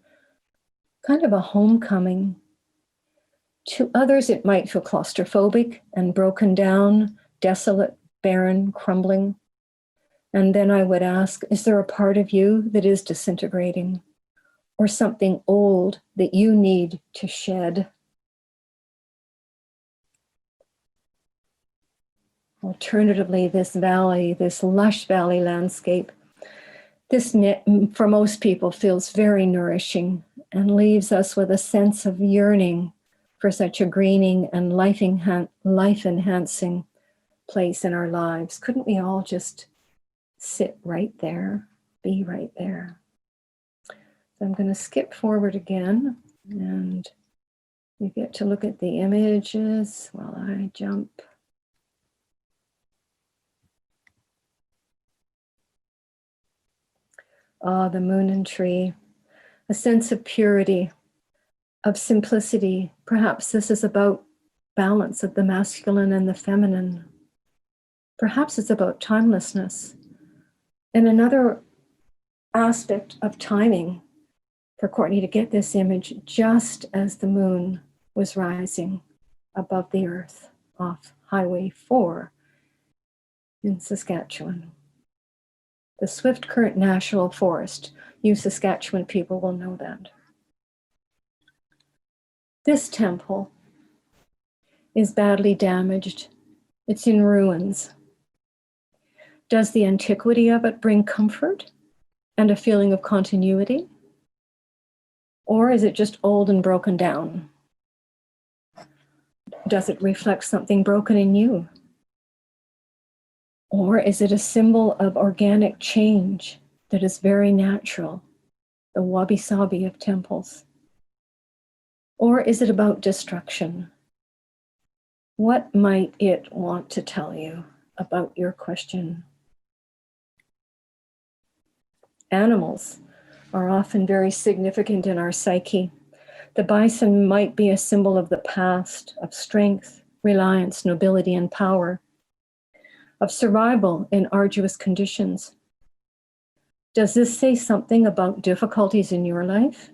kind of a homecoming. To others, it might feel claustrophobic and broken down, desolate, barren, crumbling. And then I would ask, is there a part of you that is disintegrating, or something old that you need to shed? Alternatively, this valley, this lush valley landscape, this for most people feels very nourishing and leaves us with a sense of yearning for such a greening and life-enhancing place in our lives. Couldn't we all just sit right there, be right there? So I'm going to skip forward again, and you get to look at the images while I jump. Ah, the moon and tree, a sense of purity, of simplicity. Perhaps this is about balance of the masculine and the feminine. Perhaps it's about timelessness. And another aspect of timing for Courtney to get this image just as the moon was rising above the earth off Highway 4 in Saskatchewan. The Swift Current National Forest. You Saskatchewan people will know that. This temple is badly damaged. It's in ruins. Does the antiquity of it bring comfort and a feeling of continuity? Or is it just old and broken down? Does it reflect something broken in you? Or is it a symbol of organic change that is very natural, the wabi-sabi of temples? Or is it about destruction? What might it want to tell you about your question. Animals are often very significant in our psyche. The bison might be a symbol of the past, of strength, reliance, nobility, and power, of survival in arduous conditions. Does this say something about difficulties in your life?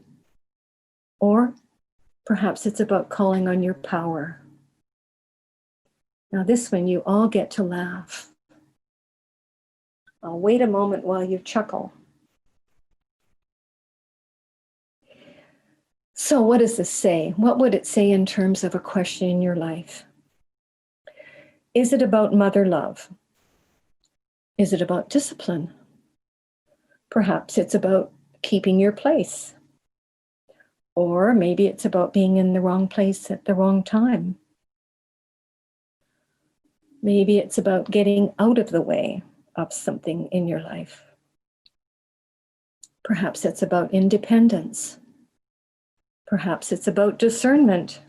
Or perhaps it's about calling on your power. Now this one, you all get to laugh. I'll wait a moment while you chuckle. So what does this say? What would it say in terms of a question in your life? Is it about mother love? Is it about discipline? Perhaps it's about keeping your place. Or maybe it's about being in the wrong place at the wrong time. Maybe it's about getting out of the way of something in your life. Perhaps it's about independence. Perhaps it's about discernment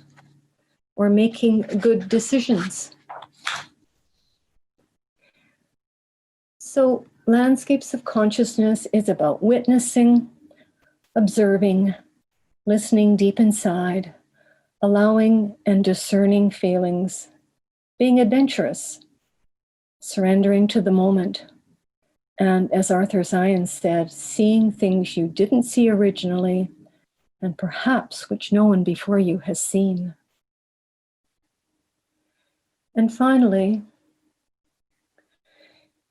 or making good decisions. So, landscapes of consciousness is about witnessing, observing, listening deep inside, allowing and discerning feelings, being adventurous, surrendering to the moment, and as Arthur Zion said, seeing things you didn't see originally, and perhaps which no one before you has seen. And finally,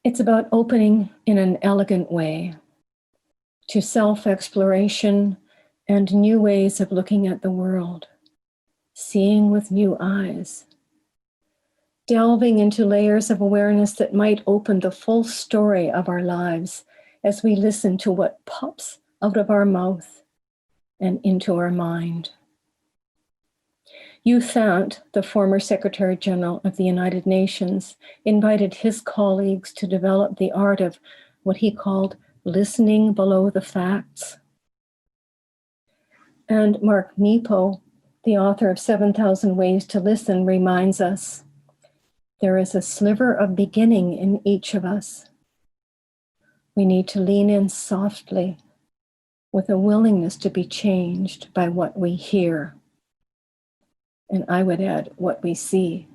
it's about opening in an elegant way to self-exploration and new ways of looking at the world, seeing with new eyes, delving into layers of awareness that might open the full story of our lives as we listen to what pops out of our mouth and into our mind. U Thant, the former Secretary General of the United Nations, invited his colleagues to develop the art of what he called listening below the facts. And Mark Nepo, the author of 7,000 Ways to Listen, reminds us there is a sliver of beginning in each of us. We need to lean in softly with a willingness to be changed by what we hear. And I would add, what we see.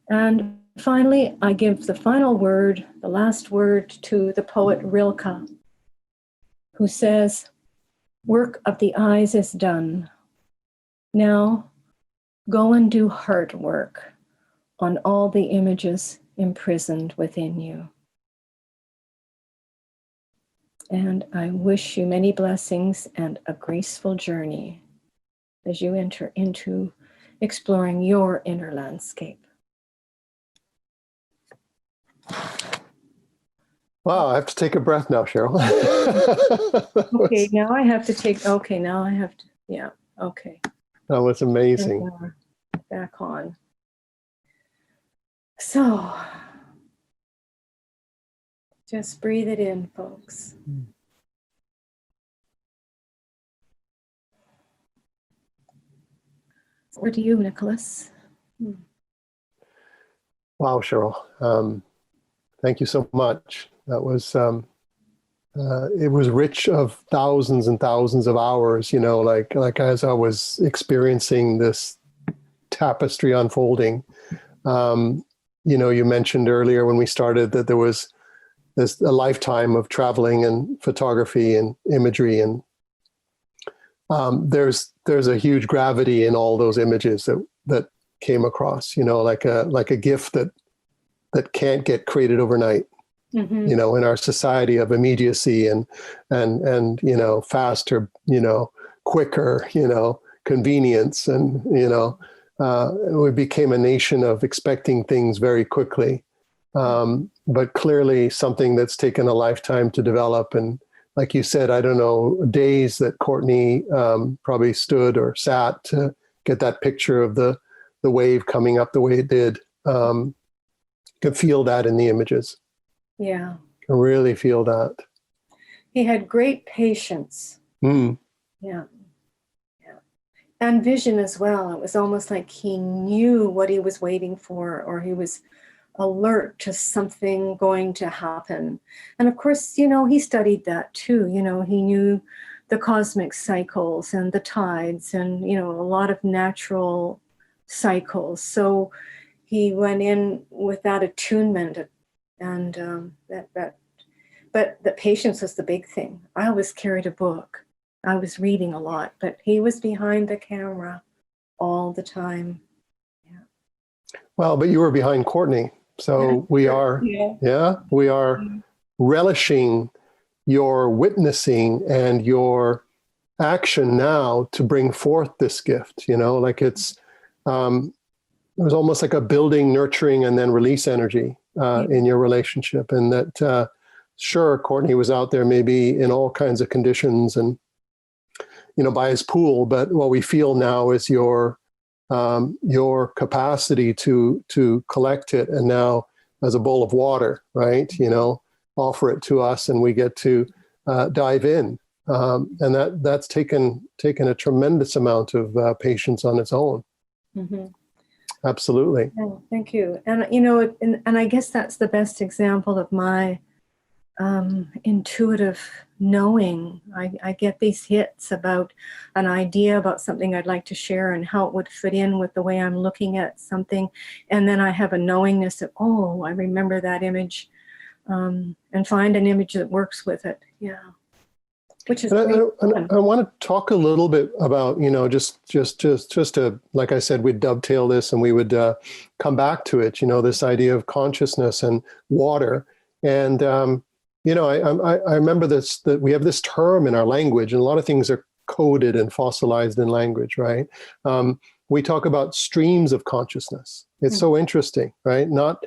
And finally, I give the final word, the last word, to the poet Rilke, who says, "Work of the eyes is done. Now, go and do heart work on all the images imprisoned within you." And I wish you many blessings and a graceful journey as you enter into exploring your inner landscape. Wow, I have to take a breath now, Cheryl. Okay, now I have to, yeah, okay. That was amazing. And, back on. So, just breathe it in, folks. Over to you, Nicholas. Wow, Cheryl. Thank you so much. That was, it was rich of thousands and thousands of hours, you know, like as I was experiencing this tapestry unfolding. You know, you mentioned earlier when we started that there was a lifetime of traveling and photography and imagery, and there's a huge gravity in all those images that came across, you know, like a gift that can't get created overnight. Mm-hmm. You know, in our society of immediacy and you know, faster, you know, quicker, you know, convenience, and you know, we became a nation of expecting things very quickly, but clearly something that's taken a lifetime to develop. And like you said, I don't know, days that Courtney probably stood or sat to get that picture of the wave coming up the way it did. Could feel that in the images. Yeah. Can really feel that. He had great patience. Mm. Yeah. Yeah. And vision as well. It was almost like he knew what he was waiting for, or he was alert to something going to happen. And of course, he studied that too. He knew the cosmic cycles and the tides and, a lot of natural cycles. So he went in with that attunement, and but the patience was the big thing. I always carried a book. I was reading a lot, but he was behind the camera all the time. Yeah. Well, but you were behind Courtney. So we are, we are relishing your witnessing and your action now to bring forth this gift, like it was almost like a building, nurturing, and then release energy in your relationship. And that, sure, Courtney was out there maybe in all kinds of conditions and, by his pool, but what we feel now is your capacity to collect it, and now as a bowl of water, right? Offer it to us, and we get to dive in, and that's taken a tremendous amount of patience on its own. Mm-hmm. Absolutely. Oh, thank you. And and I guess that's the best example of my intuitive knowing. I get these hits about an idea about something I'd like to share and how it would fit in with the way I'm looking at something. And then I have a knowingness of, oh, I remember that image, and find an image that works with it. Yeah. Which is I want to talk a little bit about, just to, like I said, we'd dovetail this and we would come back to it, this idea of consciousness and water. And, I remember that we have this term in our language, and a lot of things are coded and fossilized in language, right? We talk about streams of consciousness. It's so interesting, right? Not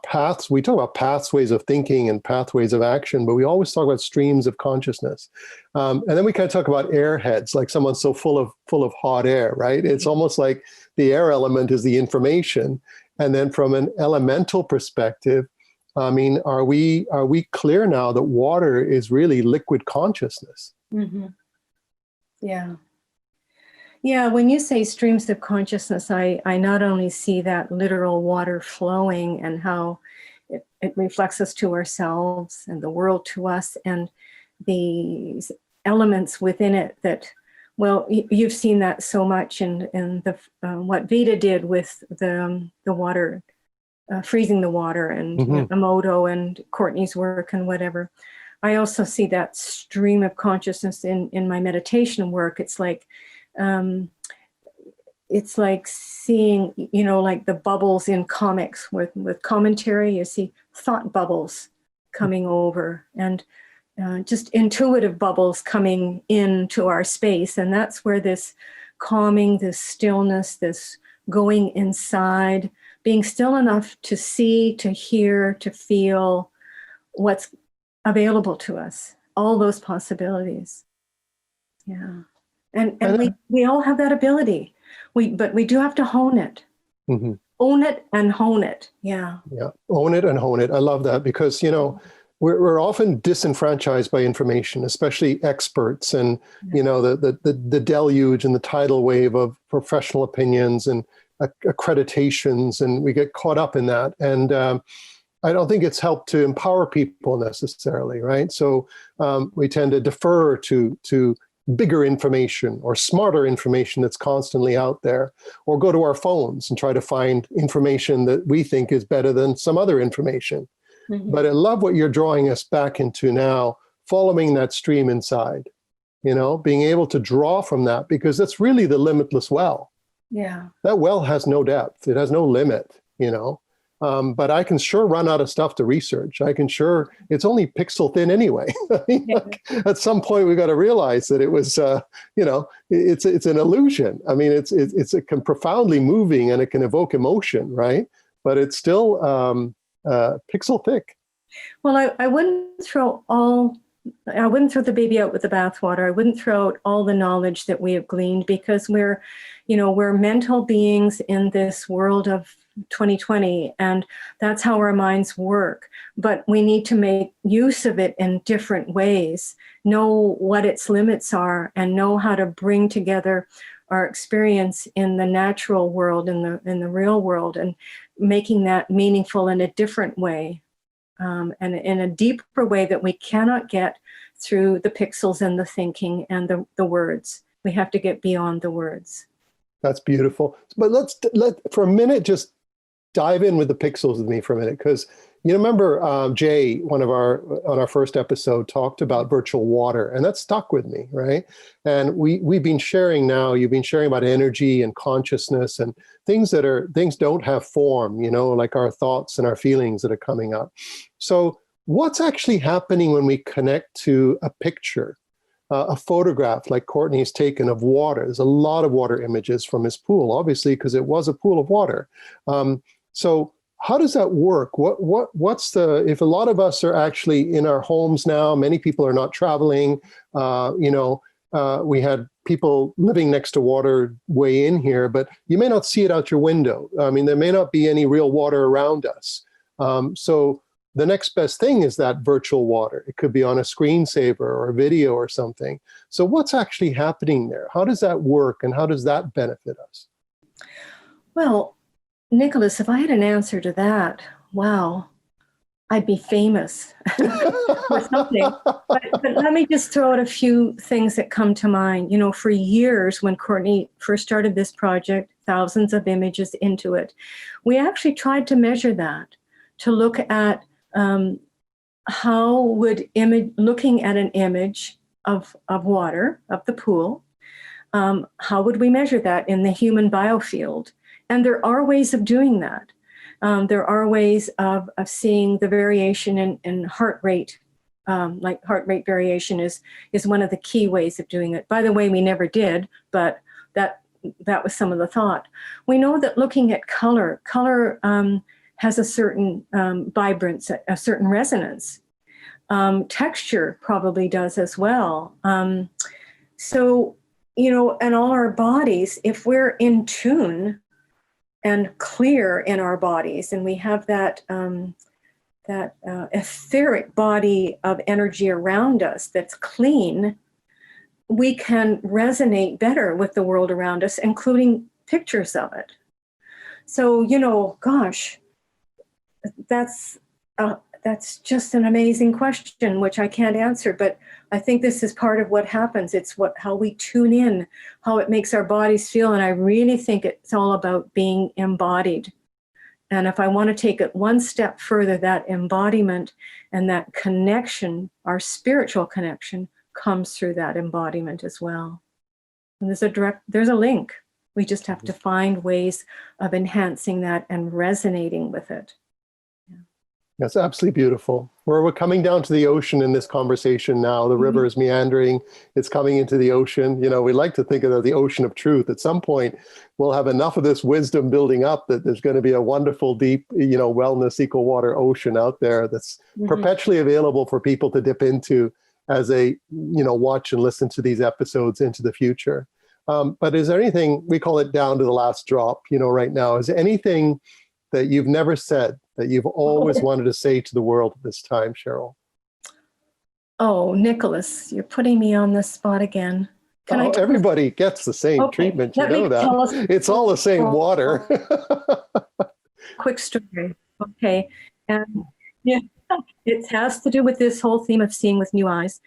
paths. We talk about pathways of thinking and pathways of action, but we always talk about streams of consciousness. And then we kind of talk about airheads, like someone's so full of hot air, right? It's almost like the air element is the information. And then from an elemental perspective, I mean, are we clear now that water is really liquid consciousness? Mm-hmm. Yeah. Yeah, when you say streams of consciousness, I not only see that literal water flowing and how it reflects us to ourselves and the world to us, and these elements within it that, well, you've seen that so much in the what Vita did with the water, freezing the water, and Emoto and Courtney's work and whatever. I also see that stream of consciousness in my meditation work. It's like seeing, like the bubbles in comics with commentary. You see thought bubbles coming over, and just intuitive bubbles coming into our space. And that's where this calming, this stillness, this going inside, being still enough to see, to hear, to feel what's available to us, all those possibilities. Yeah. And we all have that ability. But we do have to hone it. Mm-hmm. Own it and hone it. Yeah. Yeah. Own it and hone it. I love that, because, we're often disenfranchised by information, especially experts, and, the deluge and the tidal wave of professional opinions and accreditations, and we get caught up in that. And I don't think it's helped to empower people necessarily, right? So we tend to defer to bigger information or smarter information that's constantly out there, or go to our phones and try to find information that we think is better than some other information. Mm-hmm. But I love what you're drawing us back into now, following that stream inside, being able to draw from that, because that's really the limitless well. Yeah. That well has no depth. It has no limit, but I can sure run out of stuff to research. It's only pixel thin anyway. At some point we got to realize that it was, it's an illusion. I mean, it can profoundly moving, and it can evoke emotion, right? But it's still pixel thick. Well, I wouldn't throw the baby out with the bathwater. I wouldn't throw out all the knowledge that we have gleaned, because we're mental beings in this world of 2020, and that's how our minds work. But we need to make use of it in different ways, know what its limits are, and know how to bring together our experience in the natural world, in the real world, and making that meaningful in a different way, and in a deeper way that we cannot get through the pixels and the thinking and the words. We have to get beyond the words. That's beautiful. But let for a minute just dive in with the pixels with me for a minute, because you remember Jay, on our first episode, talked about virtual water, and that stuck with me, right? And we've been sharing now. You've been sharing about energy and consciousness and things don't have form, like our thoughts and our feelings that are coming up. So what's actually happening when we connect to a picture, a photograph like Courtney's taken of water? There's a lot of water images from his pool, obviously, because it was a pool of water. So how does that work? If a lot of us are actually in our homes now, many people are not traveling, we had people living next to water way in here, but you may not see it out your window. I mean, there may not be any real water around us. So the next best thing is that virtual water. It could be on a screensaver or a video or something. So what's actually happening there? How does that work, and how does that benefit us? Well, Nicholas, if I had an answer to that, wow, I'd be famous or something. But let me just throw out a few things that come to mind. For years, when Courtney first started this project, thousands of images into it, we actually tried to measure that, to look at how would looking at an image of water, of the pool, how would we measure that in the human biofield? And there are ways of doing that. There are ways of seeing the variation in heart rate, like heart rate variation is one of the key ways of doing it. By the way, we never did, but that was some of the thought. We know that looking at color has a certain vibrance, a certain resonance. Texture probably does as well. So, and all our bodies, if we're in tune and clear in our bodies, and we have that etheric body of energy around us that's clean, we can resonate better with the world around us, including pictures of it. So, gosh, that's just an amazing question, which I can't answer, but I think this is part of what happens. It's how we tune in, how it makes our bodies feel. And I really think it's all about being embodied. And if I want to take it one step further, that embodiment and that connection, our spiritual connection, comes through that embodiment as well. And there's a link. We just have to find ways of enhancing that and resonating with it. That's absolutely beautiful. We're coming down to the ocean in this conversation now. The river is meandering. It's coming into the ocean. We like to think of the ocean of truth. At some point, we'll have enough of this wisdom building up that there's going to be a wonderful, deep, wellness, equal water ocean out there that's perpetually available for people to dip into as they, watch and listen to these episodes into the future. But is there anything, we call it down to the last drop, right now, is there anything that you've never said that you've always wanted to say to the world at this time, Cheryl? Oh, Nicholas, you're putting me on the spot again. Everybody gets the same treatment, you know that. It's all the same water. Quick story. Okay. And it has to do with this whole theme of seeing with new eyes.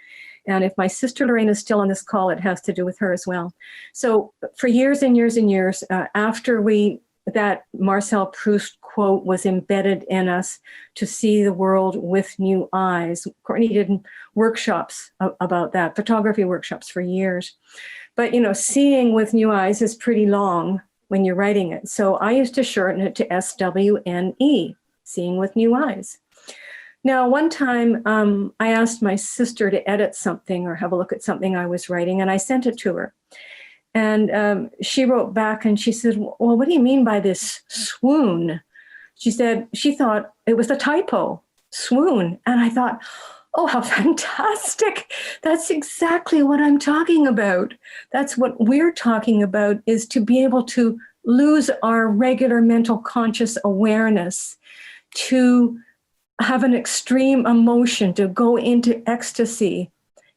And if my sister Lorraine is still on this call, it has to do with her as well. So for years and years and years, after that Marcel Proust quote was embedded in us to see the world with new eyes. Courtney did workshops about that, photography workshops for years. But, seeing with new eyes is pretty long when you're writing it. So I used to shorten it to SWNE, seeing with new eyes. Now, one time I asked my sister to edit something or have a look at something I was writing, and I sent it to her. And she wrote back and she said, well, what do you mean by this swoon? She said she thought it was a typo, swoon. And I thought, oh, how fantastic. That's exactly what I'm talking about. That's what we're talking about, is to be able to lose our regular mental conscious awareness, to have an extreme emotion, to go into ecstasy,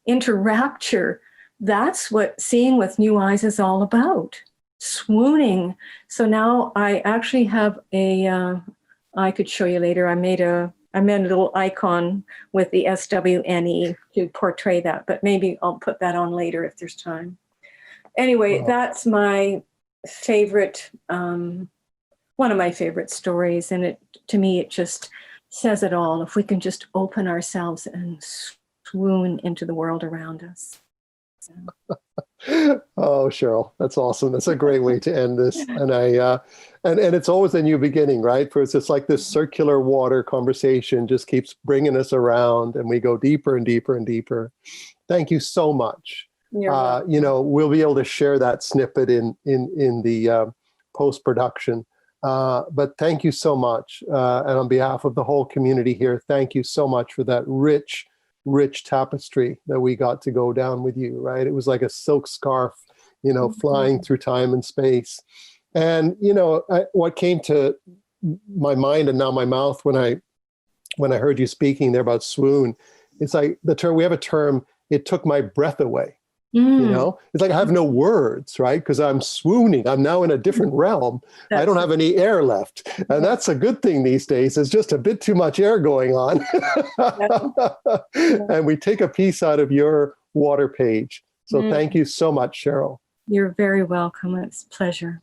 into rapture, that's what seeing with new eyes is all about. Swooning. So now I actually have I could show you later. I made a little icon with the SWNE to portray that, but maybe I'll put that on later if there's time. Anyway, that's my favorite, one of my favorite stories. And to me, it just says it all. If we can just open ourselves and swoon into the world around us. Oh, Cheryl, that's awesome. That's a great way to end this. And and it's always a new beginning, right? For it's just like this circular water conversation just keeps bringing us around, and we go deeper and deeper and deeper. Thank you so much. We'll be able to share that snippet in the post-production. But thank you so much. And on behalf of the whole community here, thank you so much for that rich tapestry that we got to go down with you, right? It was like a silk scarf, flying through time and space. And, what came to my mind and now my mouth when I heard you speaking there about swoon, it's like we have a term, it took my breath away. It's like I have no words, right? Because I'm swooning. I'm now in a different realm. I don't have any air left. And that's a good thing these days. There's just a bit too much air going on. And we take a piece out of your water page. So thank you so much, Cheryl. You're very welcome. It's a pleasure.